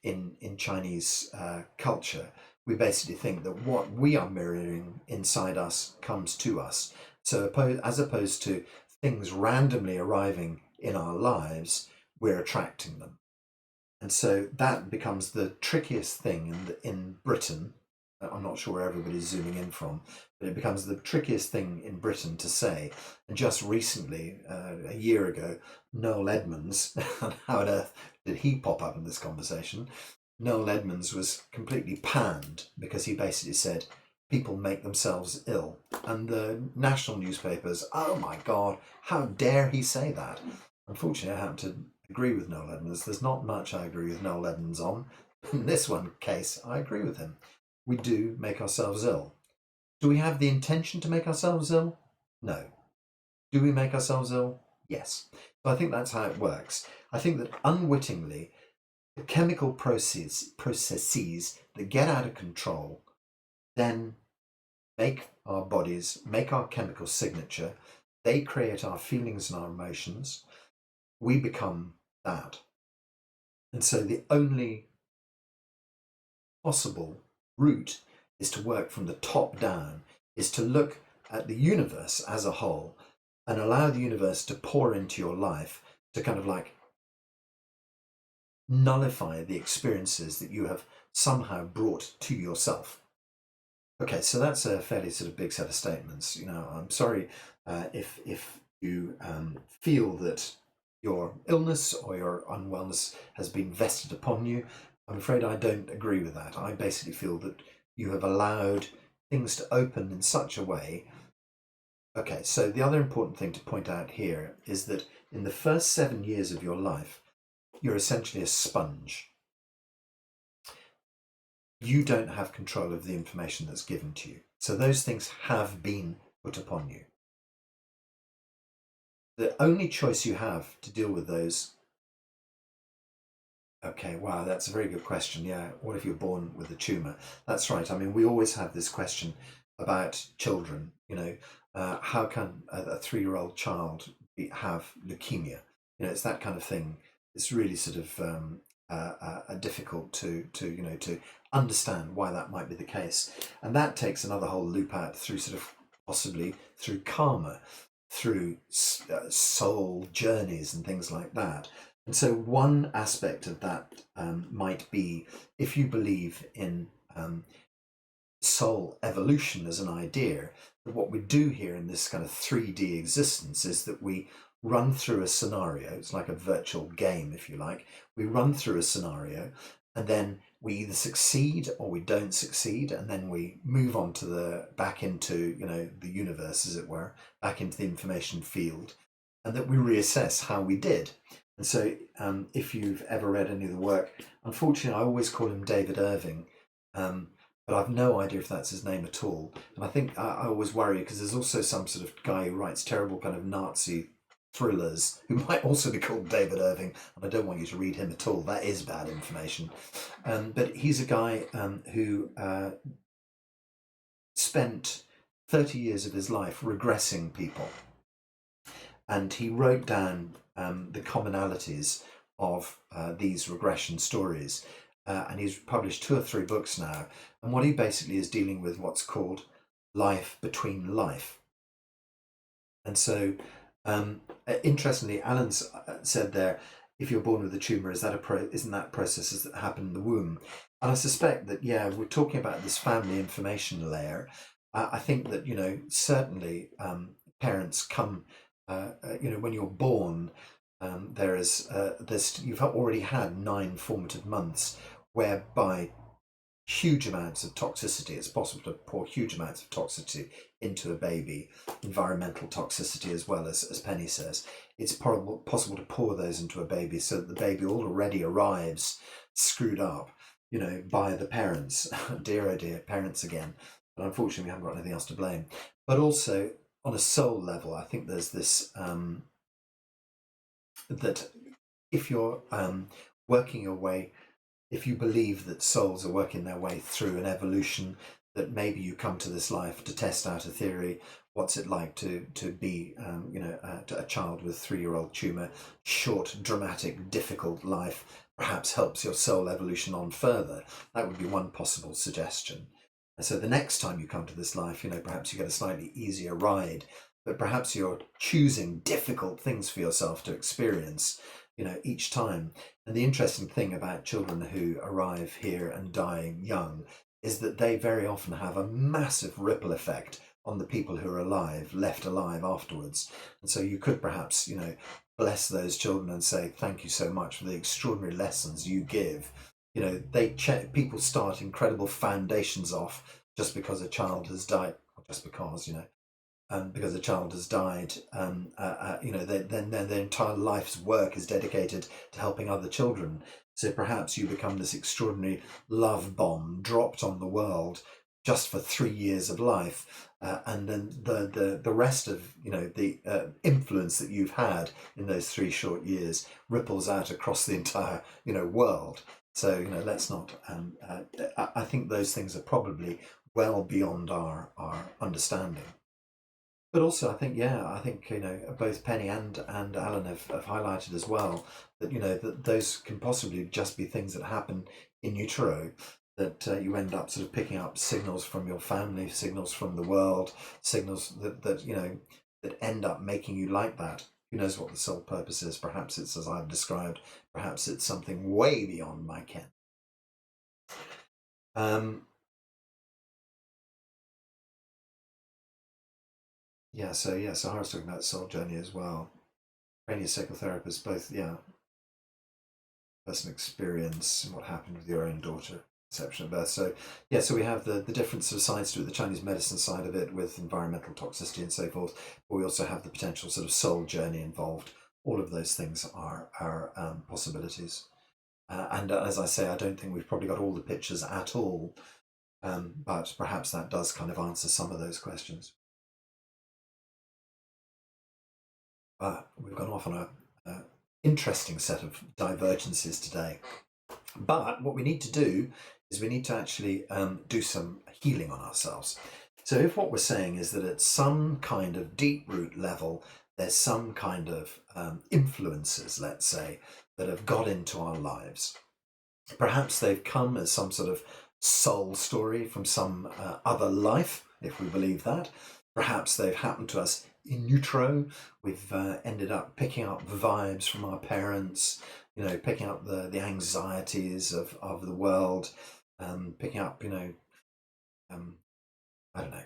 in Chinese culture. We basically think that what we are mirroring inside us comes to us. So as opposed to things randomly arriving in our lives, we're attracting them. And so that becomes the trickiest thing in Britain. I'm not sure where everybody's zooming in from, but it becomes the trickiest thing in Britain to say. And just recently, a year ago, Noel Edmonds, and how on earth did he pop up in this conversation? Noel Edmonds was completely panned because he basically said people make themselves ill. And the national newspapers, oh my God, how dare he say that? Unfortunately, I happen to agree with Noel Edmonds. There's not much I agree with Noel Edmonds on. In this one case, I agree with him. We do make ourselves ill. Do we have the intention to make ourselves ill? No. Do we make ourselves ill? Yes. So I think that's how it works. I think that unwittingly, the chemical processes that get out of control then make our bodies, make our chemical signature. They create our feelings and our emotions. We become that. And so the only possible route is to work from the top down, is to look at the universe as a whole and allow the universe to pour into your life to kind of like nullify the experiences that you have somehow brought to yourself. Okay, so that's a fairly sort of big set of statements. I'm sorry if you feel that your illness or your unwellness has been vested upon you. I'm afraid I don't agree with that. I basically feel that you have allowed things to open in such a way. Okay, so the other important thing to point out here is that in the first 7 years of your life, you're essentially a sponge. You don't have control of the information that's given to you. So those things have been put upon you. The only choice you have to deal with those. Okay, wow, that's a very good question. Yeah, what if you're born with a tumour? That's right. I mean, we always have this question about children. How can a 3-year-old child have leukemia? It's that kind of thing. It's really sort of difficult to understand why that might be the case, and that takes another whole loop out through sort of possibly through karma, through soul journeys and things like that. And so one aspect of that might be if you believe in soul evolution as an idea, that what we do here in this kind of 3D existence is that we run through a scenario. It's like a virtual game, if you like. We run through a scenario and then we either succeed or we don't succeed, and then we move on to back into the universe, as it were, back into the information field, and that we reassess how we did. And so if you've ever read any of the work, unfortunately I always call him David Irving, but I've no idea if that's his name at all. And I think I always worry because there's also some sort of guy who writes terrible kind of Nazi thrillers who might also be called David Irving, and I don't want you to read him at all. That is bad information. But he's a guy who spent 30 years of his life regressing people. And he wrote down the commonalities of these regression stories. And he's published 2 or 3 books now. And what he basically is dealing with what's called life between life. And so, interestingly, Alan said there, if you're born with a tumour, isn't that processes that happen in the womb? And I suspect that, yeah, we're talking about this family information layer. I think that, certainly parents come, when you're born, you've already had 9 formative months whereby huge amounts of toxicity. It's possible to pour huge amounts of toxicity into a baby, environmental toxicity as well, as Penny says. It's possible to pour those into a baby so that the baby already arrives screwed up, by the parents. Dear, oh dear, parents again. But unfortunately, we haven't got anything else to blame. But also, on a soul level, I think there's this that if you're working your way, if you believe that souls are working their way through an evolution, that maybe you come to this life to test out a theory. What's it like to be, a child with 3-year-old tumor? Short, dramatic, difficult life perhaps helps your soul evolution on further. That would be one possible suggestion. And so the next time you come to this life, perhaps you get a slightly easier ride, but perhaps you're choosing difficult things for yourself to experience, each time. And the interesting thing about children who arrive here and die young is that they very often have a massive ripple effect on the people who are left alive afterwards. And so you could perhaps, bless those children and say, thank you so much for the extraordinary lessons you give. People start incredible foundations off just because a child has died, or just because a child has died, then their entire life's work is dedicated to helping other children. So perhaps you become this extraordinary love bomb dropped on the world just for 3 years of life, and then the rest of the influence that you've had in those 3 short years ripples out across the entire world. So let's not. I think those things are probably well beyond our understanding. But also, I think both Penny and Alan have highlighted as well that that those can possibly just be things that happen in utero, that you end up sort of picking up signals from your family, signals from the world, signals that end up making you like that. Who knows what the soul purpose is? Perhaps it's as I've described. Perhaps it's something way beyond my ken. So I was talking about soul journey as well. Training a psychotherapist, both, personal experience and what happened with your own daughter, conception of birth. So we have the different sort of sides to it, the Chinese medicine side of it with environmental toxicity and so forth. But we also have the potential sort of soul journey involved. All of those things are possibilities. And as I say, I don't think we've probably got all the pictures at all, but perhaps that does kind of answer some of those questions. We've gone off on a interesting set of divergences today. But what we need to do is we need to actually do some healing on ourselves. So if what we're saying is that at some kind of deep root level, there's some kind of influences, let's say, that have got into our lives. Perhaps they've come as some sort of soul story from some other life, if we believe that. Perhaps they've happened to us in utero. We've ended up picking up vibes from our parents, picking up the anxieties of the world, picking up, I don't know,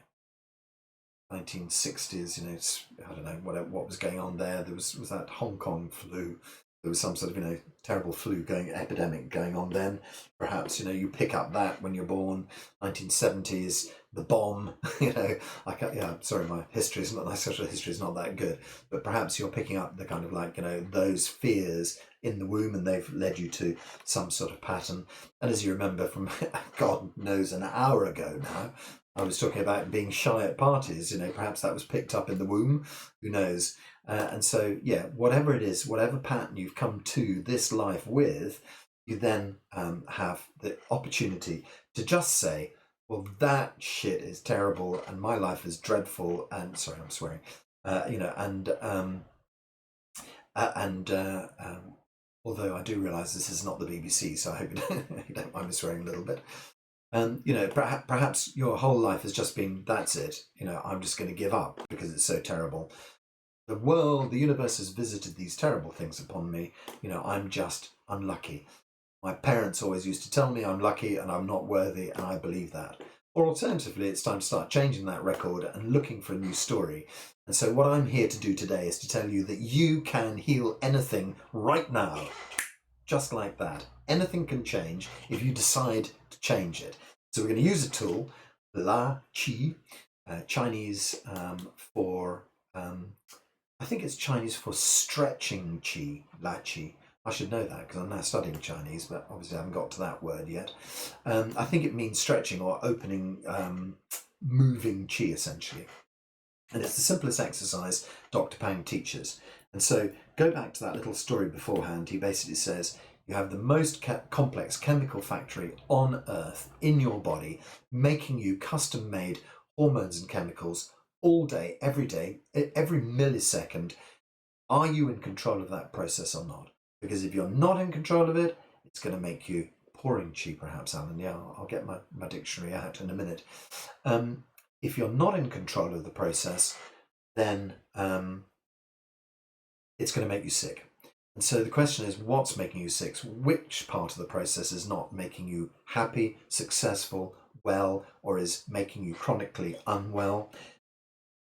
1960s, I don't know what was going on there. There was that Hong Kong flu. There was some sort of, terrible epidemic going on then. Perhaps, you pick up that when you're born. 1970s, the bomb, sorry, my social history is not that good. But perhaps you're picking up the kind of those fears in the womb, and they've led you to some sort of pattern. And as you remember from, God knows, an hour ago now, I was talking about being shy at parties. Perhaps that was picked up in the womb. Who knows? And so, whatever it is, whatever pattern you've come to this life with, you then have the opportunity to just say, well, that shit is terrible and my life is dreadful. And sorry, I'm swearing. Although I do realise this is not the BBC, so I hope you don't mind me swearing a little bit. Perhaps your whole life has just been, that's it. I'm just going to give up because it's so terrible. The world, the universe has visited these terrible things upon me. I'm just unlucky. My parents always used to tell me I'm lucky and I'm not worthy, and I believe that. Or alternatively, it's time to start changing that record and looking for a new story. And so what I'm here to do today is to tell you that you can heal anything right now. just like that. Anything can change if you decide to change it. So we're going to use a tool, La Qi, Chinese for, I think it's Chinese for stretching Qi, La Qi. I should know that because I'm now studying Chinese, but obviously I haven't got to that word yet. I think it means stretching or opening, moving Qi essentially. And it's the simplest exercise Dr. Pang teaches. And so go back to that little story beforehand. He basically says you have the most complex chemical factory on Earth in your body, making you custom made hormones and chemicals all day, every millisecond. Are you in control of that process or not? Because if you're not in control of it, it's going to make you pouring Qi, perhaps, Alan. Yeah, I'll get my dictionary out in a minute. If you're not in control of the process, then it's going to make you sick. And so the question is, what's making you sick? Which part of the process is not making you happy, successful, well, or is making you chronically unwell?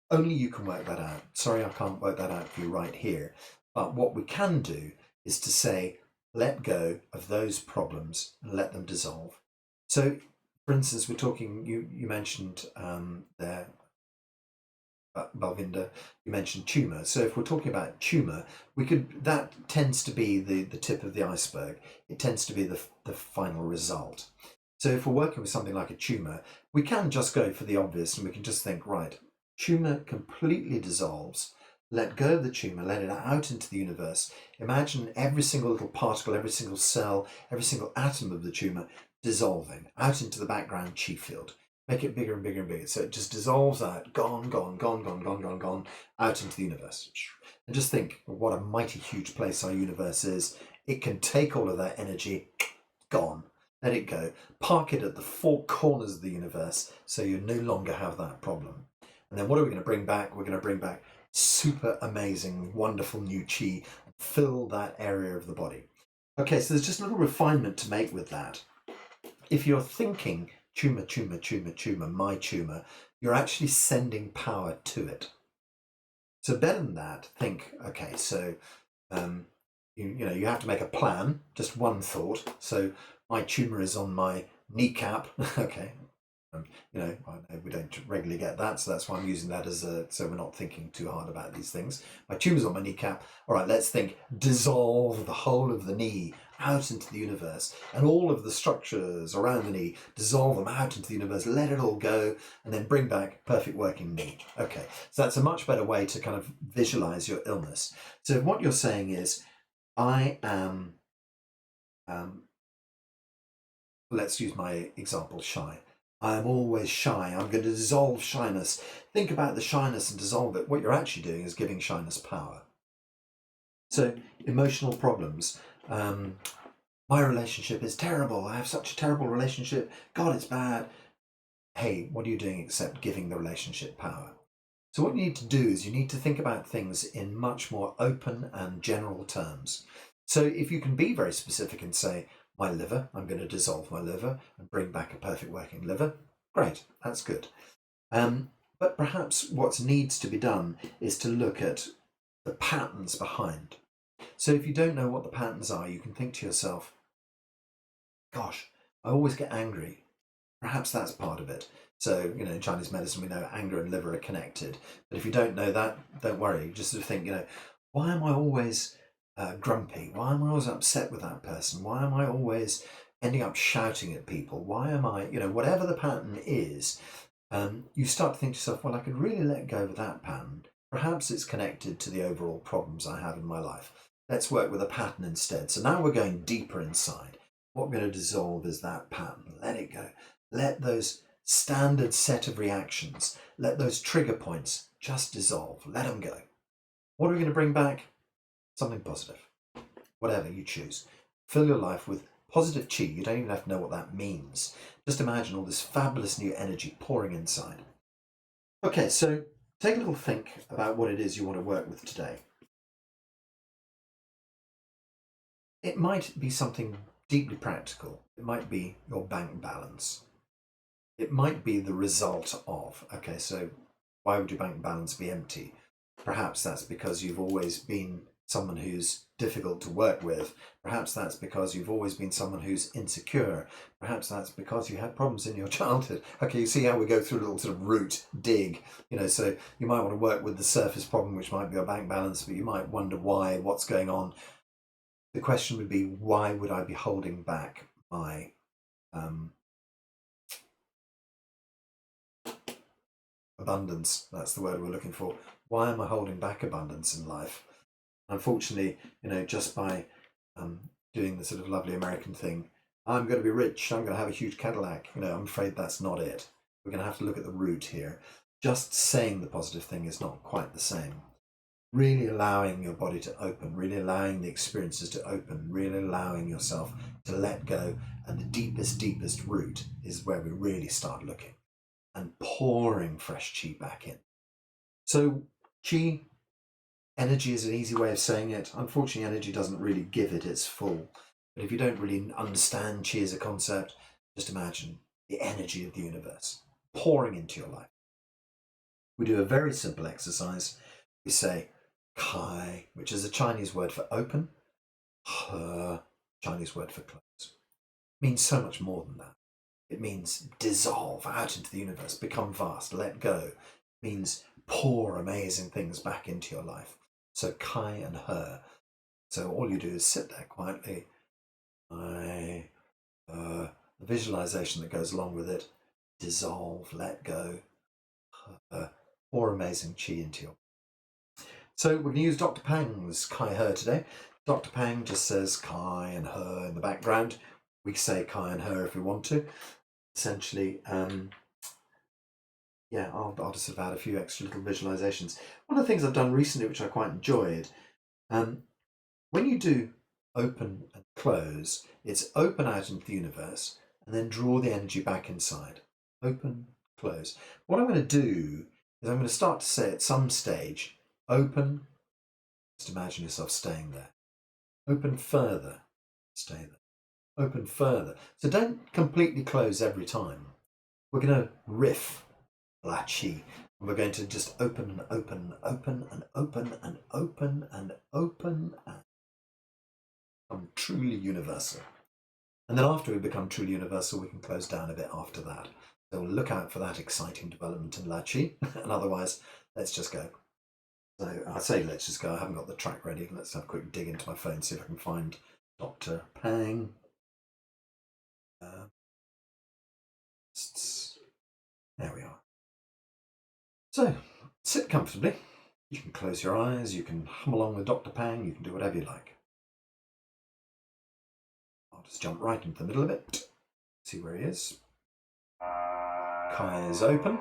Only you can work that out. Sorry, I can't work that out for you right here. But what we can do is to say, let go of those problems and let them dissolve. So, for instance, we're talking, you mentioned there, Balvinda, you mentioned tumour. So if we're talking about tumour, that tends to be the tip of the iceberg. It tends to be the final result. So if we're working with something like a tumour, we can just go for the obvious and we can just think, right, tumour completely dissolves. Let go of the tumour, let it out into the universe. Imagine every single little particle, every single cell, every single atom of the tumour dissolving out into the background Qi field. Make it bigger and bigger and bigger. So it just dissolves out, gone, out into the universe. And just think what a mighty huge place our universe is. It can take all of that energy, gone. Let it go. Park it at the four corners of the universe so you no longer have that problem. And then what are we going to bring back? We're going to bring back super amazing, wonderful new Qi and fill that area of the body. Okay, so there's just a little refinement to make with that. If you're thinking tumour, my tumour, you're actually sending power to it. So better than that, think, okay, so you have to make a plan, just one thought. So my tumour is on my kneecap. Okay. I know we don't regularly get that, so that's why I'm using that so we're not thinking too hard about these things. My tumour's on my kneecap. All right, let's think dissolve the whole of the knee out into the universe, and all of the structures around the knee, dissolve them out into the universe, let it all go, and then bring back perfect working knee. Okay, so that's a much better way to kind of visualize your illness. So what you're saying is, I am, let's use my example, shy. I am always shy. I'm going to dissolve shyness. Think about the shyness and dissolve it. What you're actually doing is giving shyness power. So emotional problems. My relationship is terrible. I have such a terrible relationship. God, it's bad. Hey, what are you doing except giving the relationship power? So what you need to do is you need to think about things in much more open and general terms. So if you can be very specific and say, my liver, I'm going to dissolve my liver and bring back a perfect working liver, great, that's good. But perhaps what needs to be done is to look at the patterns behind. So if you don't know what the patterns are, you can think to yourself, gosh, I always get angry. Perhaps that's part of it. So, in Chinese medicine, we know anger and liver are connected. But if you don't know that, don't worry. Just sort of think, why am I always grumpy? Why am I always upset with that person? Why am I always ending up shouting at people? Why am I, whatever the pattern is, you start to think to yourself, well, I could really let go of that pattern. Perhaps it's connected to the overall problems I have in my life. Let's work with a pattern instead. So now we're going deeper inside. What we're going to dissolve is that pattern. Let it go. Let those standard set of reactions, let those trigger points just dissolve. Let them go. What are we going to bring back? Something positive. Whatever you choose. Fill your life with positive Qi. You don't even have to know what that means. Just imagine all this fabulous new energy pouring inside. Okay, so take a little think about what it is you want to work with today. It might be something deeply practical. It might be your bank balance. It might be the result of, okay, so why would your bank balance be empty? Perhaps that's because you've always been someone who's difficult to work with. Perhaps that's because you've always been someone who's insecure. Perhaps that's because you had problems in your childhood. Okay, you see how we go through a little sort of root dig, so you might want to work with the surface problem, which might be your bank balance, but you might wonder why, what's going on. The question would be, why would I be holding back my abundance? That's the word we're looking for. Why am I holding back abundance in life? Unfortunately, just by doing the sort of lovely American thing, I'm going to be rich, I'm going to have a huge Cadillac, I'm afraid that's not it. We're going to have to look at the root here. Just saying the positive thing is not quite the same. Really allowing your body to open, really allowing the experiences to open, really allowing yourself to let go. And the deepest root is where we really start looking and pouring fresh chi back in. So chi, energy is an easy way of saying it. Unfortunately, energy doesn't really give it its full. But if you don't really understand chi as a concept, just imagine the energy of the universe pouring into your life. We do a very simple exercise. We say kai, which is a Chinese word for open, he, Chinese word for close. It means so much more than that. It means dissolve out into the universe, become vast, let go. It means pour amazing things back into your life. So kai and he. So all you do is sit there quietly. The visualization that goes along with it, dissolve, let go, pour amazing chi into your. So we're going to use Dr. Pang's Kai He today. Dr. Pang just says Kai and He in the background. We say Kai and He if we want to. Essentially, I'll just sort of add a few extra little visualizations. One of the things I've done recently, which I quite enjoyed, when you do open and close, it's open out into the universe and then draw the energy back inside. Open, close. What I'm going to do is I'm going to start to say at some stage, open, just imagine yourself staying there. Open further, stay there. Open further. So don't completely close every time. We're going to riff la chi. We're going to just open and open, open and open and open and open and become truly universal. And then after we become truly universal, we can close down a bit after that. So we'll look out for that exciting development in la chi. And otherwise, let's just go. So I say let's just go. I haven't got the track ready. Let's have a quick dig into my phone, see if I can find Dr. Pang. There we are. So sit comfortably. You can close your eyes. You can hum along with Dr. Pang. You can do whatever you like. I'll just jump right into the middle of it. See where he is. Kai is open.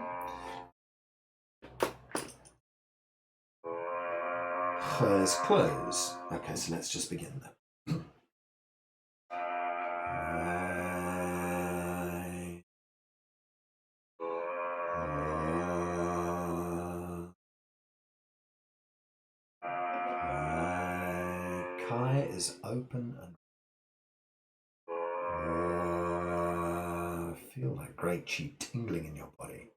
Hers close. Okay, so let's just begin then. Kai is open and feel that great chi tingling in your body.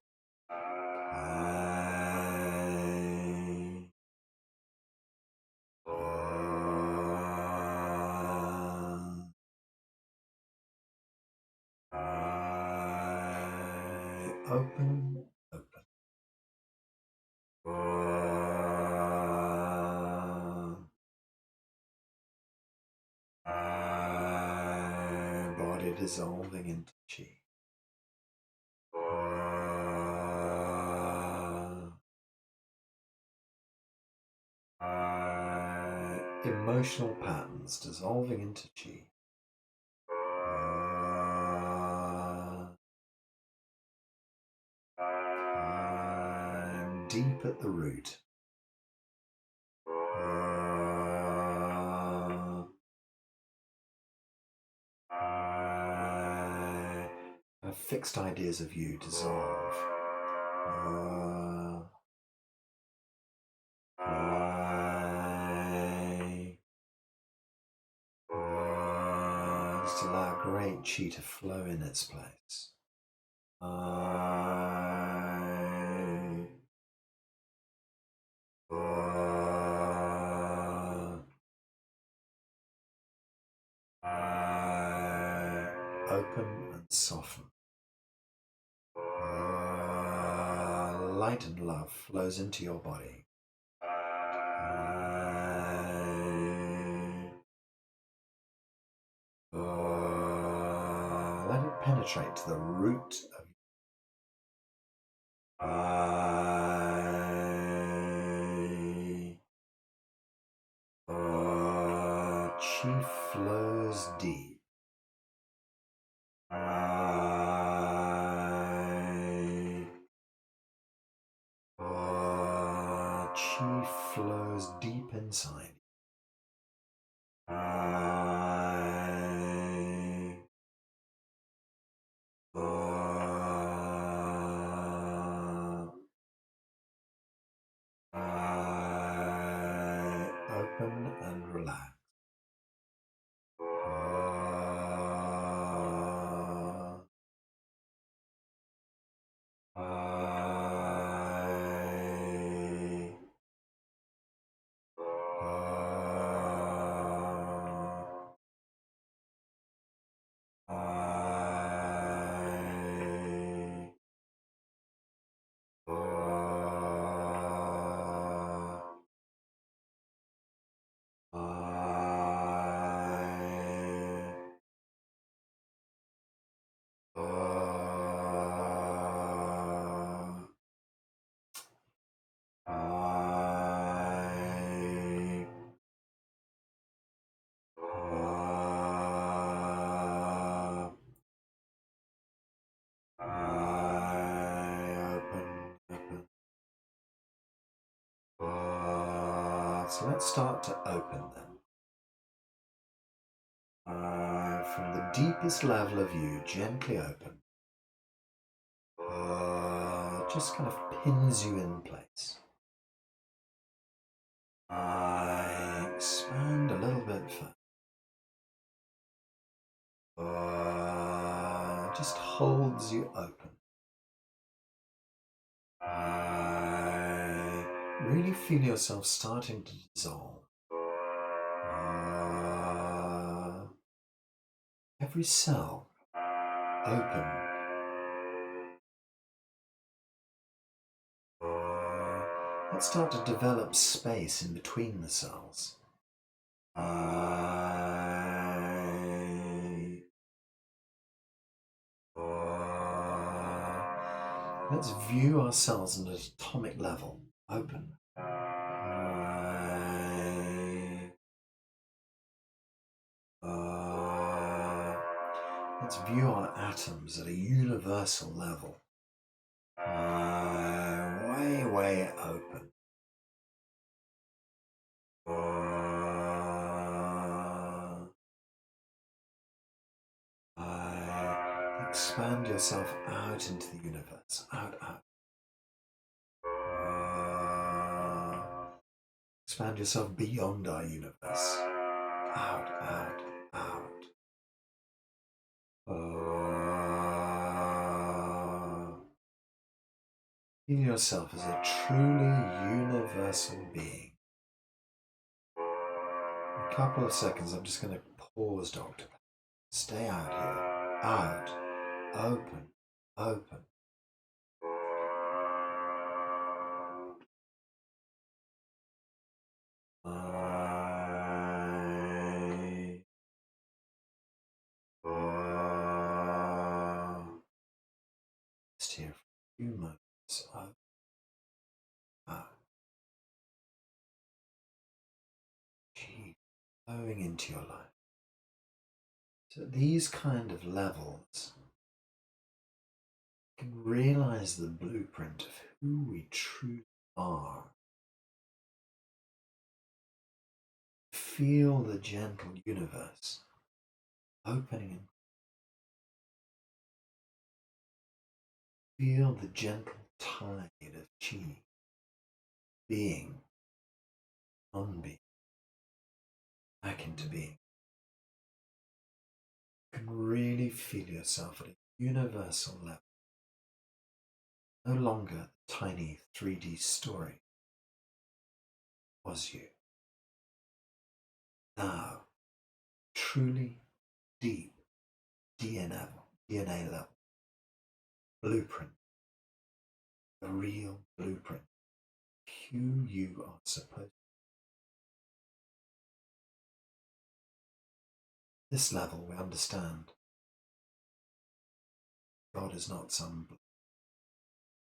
Open, open. Body dissolving into chi. Emotional patterns dissolving into chi. Deep at the root. Fixed ideas of you dissolve. Just allow great chi to flow in its place. open and soften. Light and love flows into your body. Let it penetrate to the root of chi flows deep. Chi flows deep inside. Open and relax. So let's start to open them. From the deepest level of you, gently open. Just kind of pins you in place. Expand a little bit further. Just holds you open. Really feel yourself starting to dissolve. Every cell open. Let's start to develop space in between the cells. Let's view ourselves at an atomic level. Open. Let's view our atoms at a universal level. Way open. Expand yourself out into the universe. Out. Expand yourself beyond our universe. Out. Feel yourself as a truly universal being. In a couple of seconds, I'm just going to pause, Doctor. Stay out here. Out. Open. Just here for a few moments. Out. Chi flowing into your life. So at these kind of levels, you can realize the blueprint of who we truly are. Feel the gentle universe opening and feel the gentle tide of chi, being, non-being, back into being. You can really feel yourself at a universal level. No longer the tiny 3D story was you. Now, truly deep DNA level blueprint, the real blueprint, who you are supposed to. This level we understand God is not some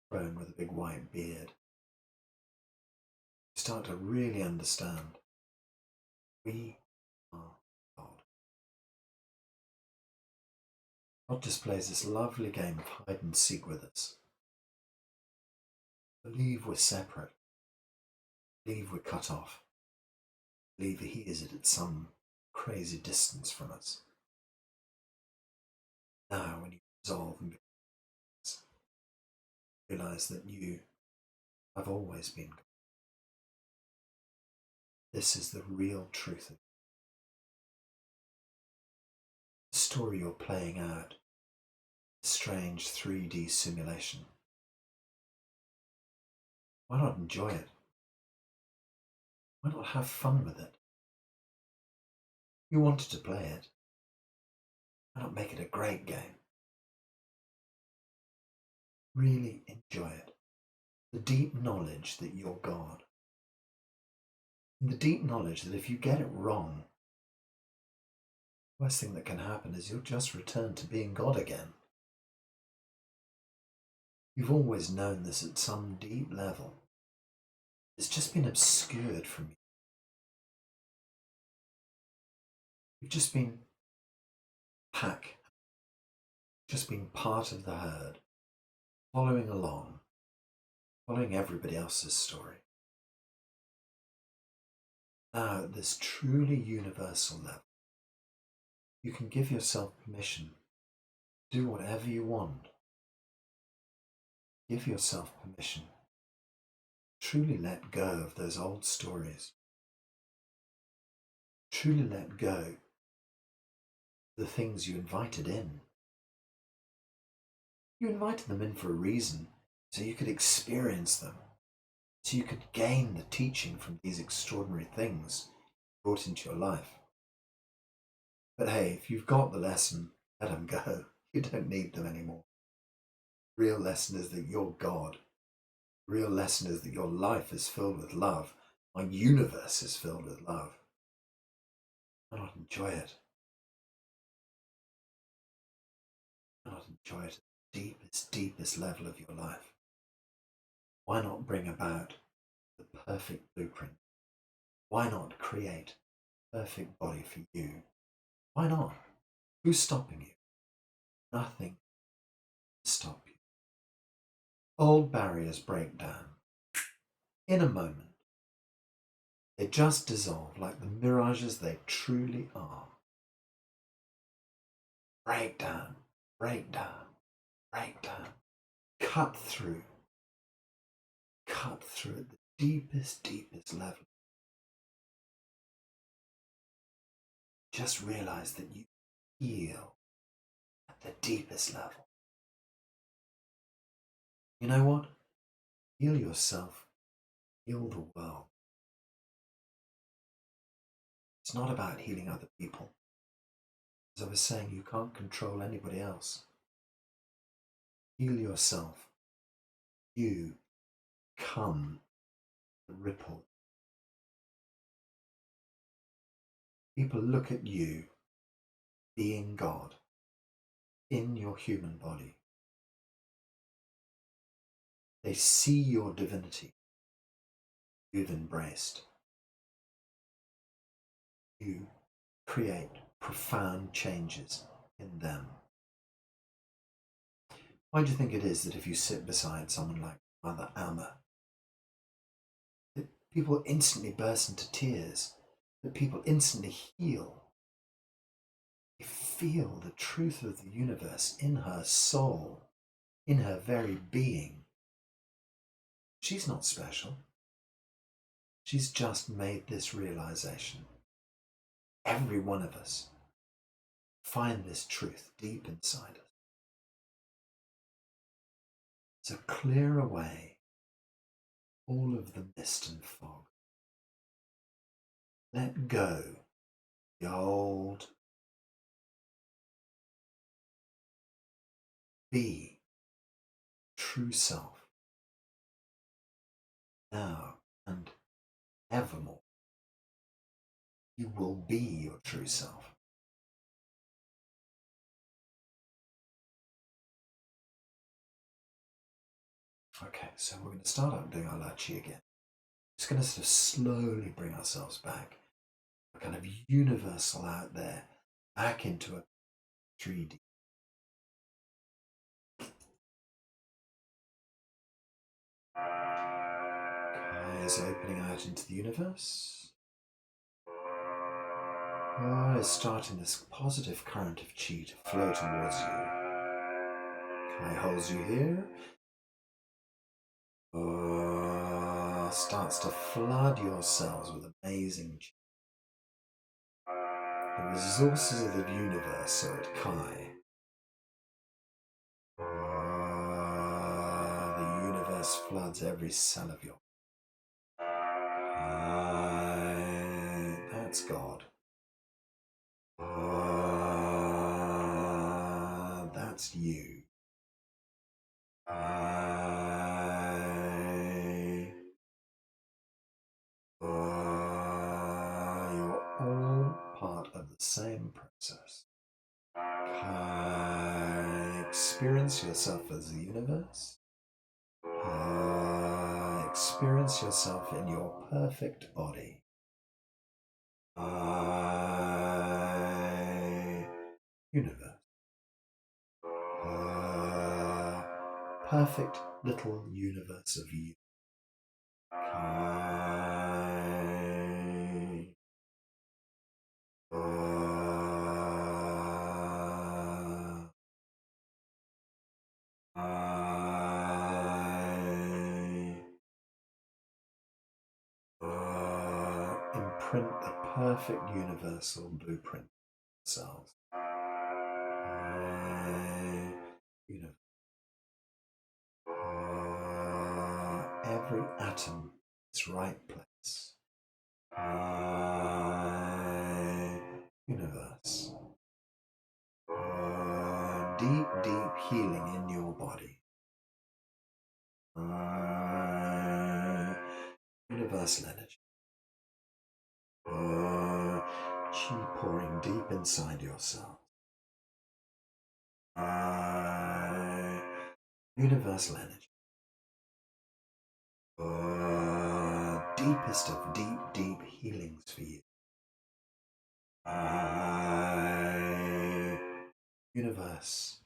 throne with a big white beard. We start to really understand we are God. God just plays this lovely game of hide and seek with us. Believe we're separate. Believe we're cut off. Believe He is at some crazy distance from us. Now, when you resolve and realize that you have always been God. This is the real truth of the story you're playing out. A strange 3D simulation. Why not enjoy it? Why not have fun with it? You wanted to play it. Why not make it a great game? Really enjoy it. The deep knowledge that you're God. And the deep knowledge that if you get it wrong, the worst thing that can happen is you'll just return to being God again. You've always known this at some deep level. It's just been obscured from you. You've just been pack, just been part of the herd, following along, following everybody else's story. Now, at this truly universal level, you can give yourself permission to do whatever you want. Give yourself permission. Truly let go of those old stories. Truly let go of the things you invited in. You invited them in for a reason, so you could experience them, so you could gain the teaching from these extraordinary things brought into your life. But hey, if you've got the lesson, let them go. You don't need them anymore. The real lesson is that you're God. The real lesson is that your life is filled with love. My universe is filled with love. Why not enjoy it? Why not enjoy it at the deepest level of your life? Why not bring about the perfect blueprint? Why not create a perfect body for you? Why not? Who's stopping you? Nothing to stop you. Old barriers break down. In a moment, they just dissolve like the mirages they truly are. Break down, break down, break down. Cut through at the deepest level. Just realize that you heal at the deepest level. You know what? Heal yourself, heal the world. It's not about healing other people. As I was saying, you can't control anybody else. Heal yourself. You come the ripple. People look at you being God in your human body. They see your divinity you've embraced. You create profound changes in them. Why do you think it is that if you sit beside someone like Mother Amma, that people instantly burst into tears, that people instantly heal? They feel the truth of the universe in her soul, in her very being. She's not special. She's just made this realization. Every one of us find this truth deep inside us. So clear away all of the mist and fog. Let go the old be true self now and evermore. You will be your true self. Okay, so we're going to start out doing our lachi again. Just going to sort of slowly bring ourselves back, a kind of universal out there, back into a 3D. Eyes opening out into the universe. Is starting this positive current of chi to flow towards you. Kai holds you here. Starts to flood your cells with amazing chi. The resources of the universe are at Kai. The universe floods every cell of your Kai. That's God. That's you. You're all part of the same process. Experience yourself as the universe. Experience yourself in your perfect body. Universe. Perfect little universe of you. Imprint the perfect universal blueprint cells. Universe. Every atom its right place. Universe. Deep, deep healing in your body. Universal energy. Chi pouring deep inside yourself. Universal energy. Deepest of deep, deep healings for you. Universe.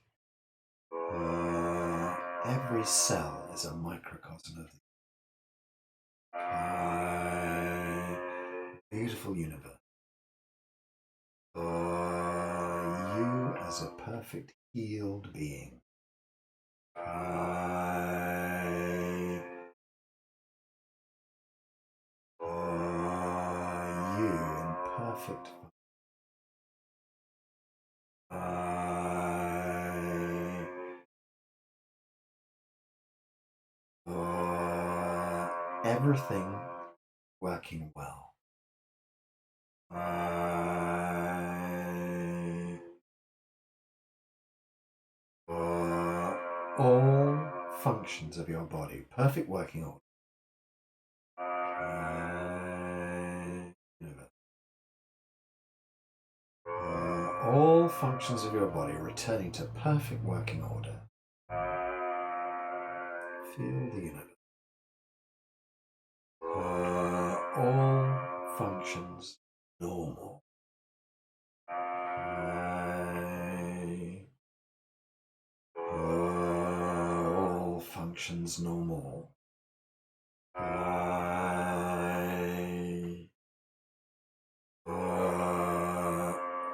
Every cell is a microcosm of the beautiful universe. You as a perfect healed being. You in perfect everything working well. All functions of your body, perfect working order. All functions of your body returning to perfect working order. Feel the universe. All functions normal. All functions normal.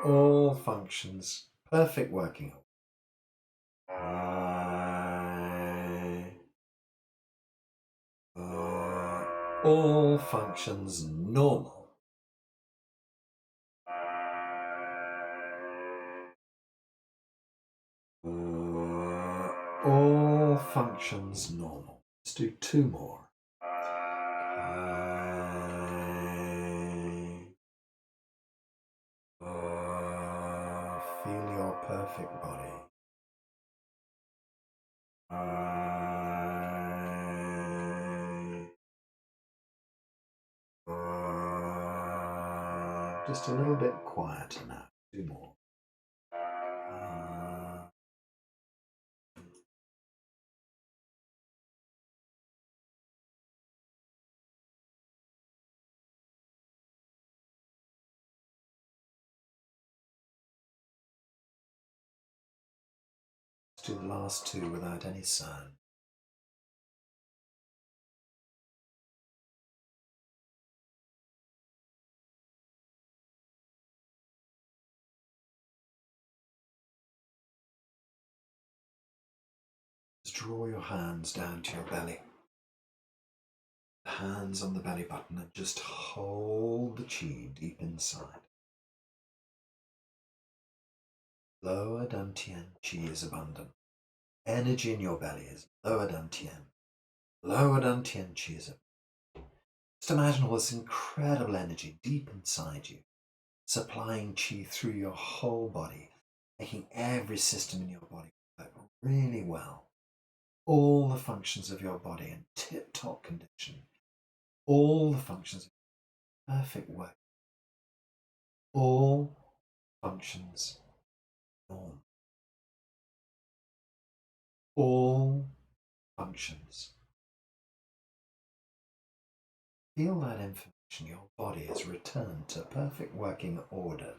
All functions perfect working. All functions normal. All functions normal. Let's do two more. Feel your perfect body. Just a little bit quieter now. Two more. Uh, let's do the last two without any sound. Just draw your hands down to your belly. Hands on the belly button and just hold the chi deep inside. Lower dantian chi is abundant. Energy in your belly is lower dantian. Lower dantian chi is abundant. Just imagine all this incredible energy deep inside you, supplying chi through your whole body, making every system in your body work really well. All the functions of your body in tip-top condition. All the functions of perfect work. All functions normal. All functions. Feel that information. Your body has returned to perfect working order.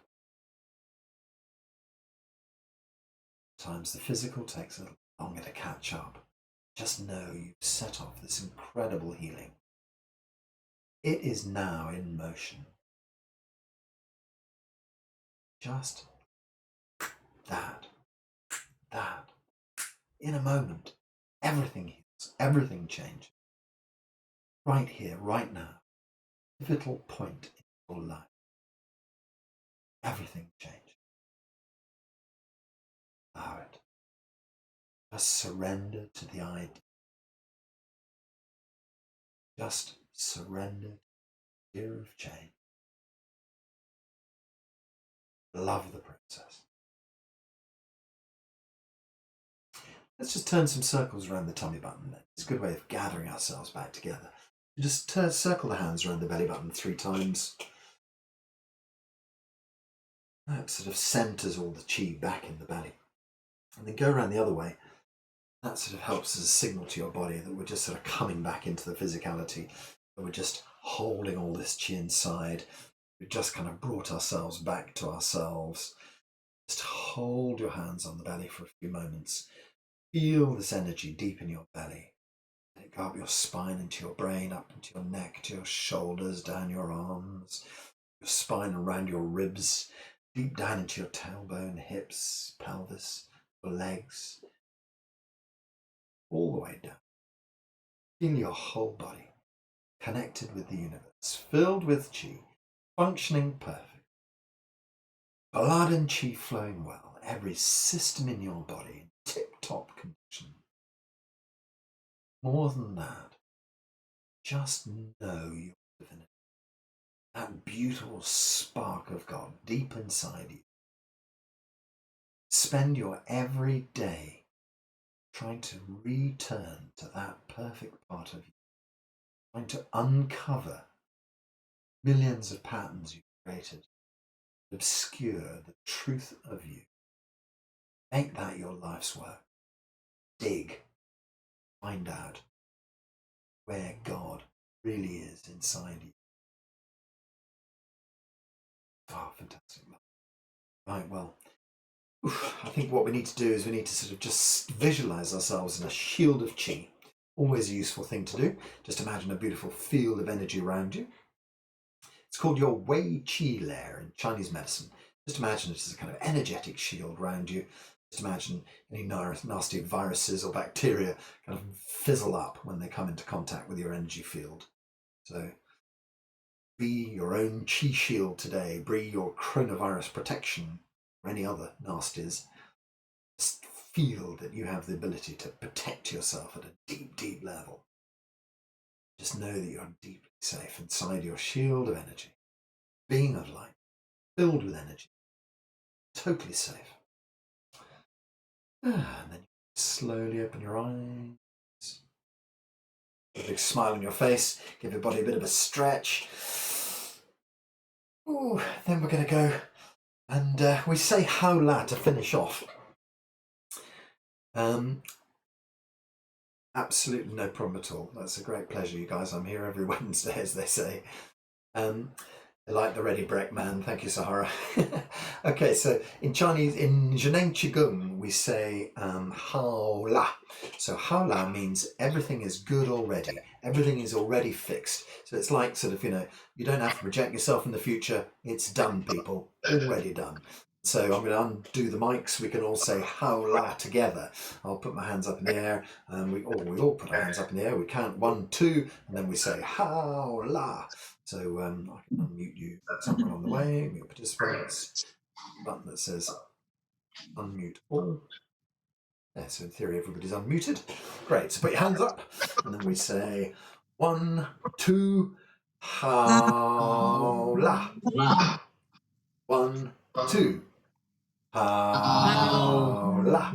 Sometimes the physical takes a little longer to catch up. Just know you've set off this incredible healing. It is now in motion. Just that. In a moment, everything heals, everything changes. Right here, right now, pivotal point in your life. Everything changes. Allow it. Just surrender to the idea. Just surrender to the fear of change. Love the process. Let's just turn some circles around the tummy button then. It's a good way of gathering ourselves back together. Just circle the hands around the belly button 3 times. That sort of centers all the chi back in the belly. And then go around the other way. That sort of helps as a signal to your body that we're just sort of coming back into the physicality, that we're just holding all this chi inside. We've just kind of brought ourselves back to ourselves. Just hold your hands on the belly for a few moments. Feel this energy deep in your belly. Let it go up your spine, into your brain, up into your neck, to your shoulders, down your arms, your spine around your ribs, deep down into your tailbone, hips, pelvis, your legs, all the way down. Feel your whole body connected with the universe, filled with chi, functioning perfect. Blood and chi flowing well, every system in your body in tip-top condition. More than that, just know your divinity. That beautiful spark of God deep inside you. Spend your every day trying to return to that perfect part of you, trying to uncover millions of patterns you've created, obscure the truth of you. Make that your life's work. Dig, find out where God really is inside you. Oh, fantastic. Right, well, I think what we need to do is we need to sort of just visualize ourselves in a shield of chi. Always a useful thing to do. Just imagine a beautiful field of energy around you. It's called your Wei Qi layer in Chinese medicine. Just imagine it as a kind of energetic shield around you. Just imagine any nasty viruses or bacteria kind of fizzle up when they come into contact with your energy field. So be your own chi shield today. Be your coronavirus protection or any other nasties. Just feel that you have the ability to protect yourself at a deep, deep level. Just know that you're deeply safe inside your shield of energy, being of light, filled with energy, totally safe. And then Slowly open your eyes. A big smile on your face. Give your body a bit of a stretch. Ooh, then we're going to go and we say how la to finish off. Absolutely no problem at all. That's a great pleasure, you guys. I'm here every Wednesday, as they say. I like the ready break man. Thank you, Sahara. Okay, so in Chinese, in Zheneng Qigong, we say hao la. So hao la means everything is good already. Everything is already fixed. So it's like sort of, you don't have to project yourself in the future. It's done, people. Already done. So I'm going to undo the mics. We can all say hao la together. I'll put my hands up in the air, and we all put our hands up in the air. We count 1, 2, and then we say hao la. So I can unmute you somewhere along the way, mute participants, button that says unmute all. Yeah, so in theory everybody's unmuted. Great, so put your hands up, and then we say 1, 2, hao la. 1, 2, hao la.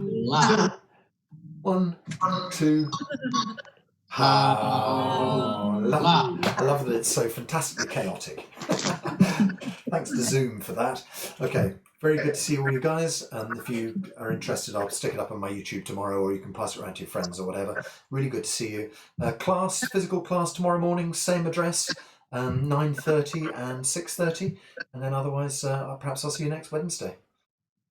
1, 2, hao la. I love that it's so fantastically chaotic. Thanks to Zoom for that. Okay, very good to see all you guys. If you are interested, I'll stick it up on my YouTube tomorrow, or you can pass it around to your friends or whatever. Really good to see you. Physical class tomorrow morning, same address, 9:30 and 6:30. And then otherwise, perhaps I'll see you next Wednesday.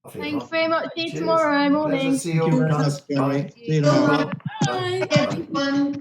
Thanks very much. See you tomorrow morning. Pleasure to see you all, guys. Bye. See you tomorrow. Bye. Bye.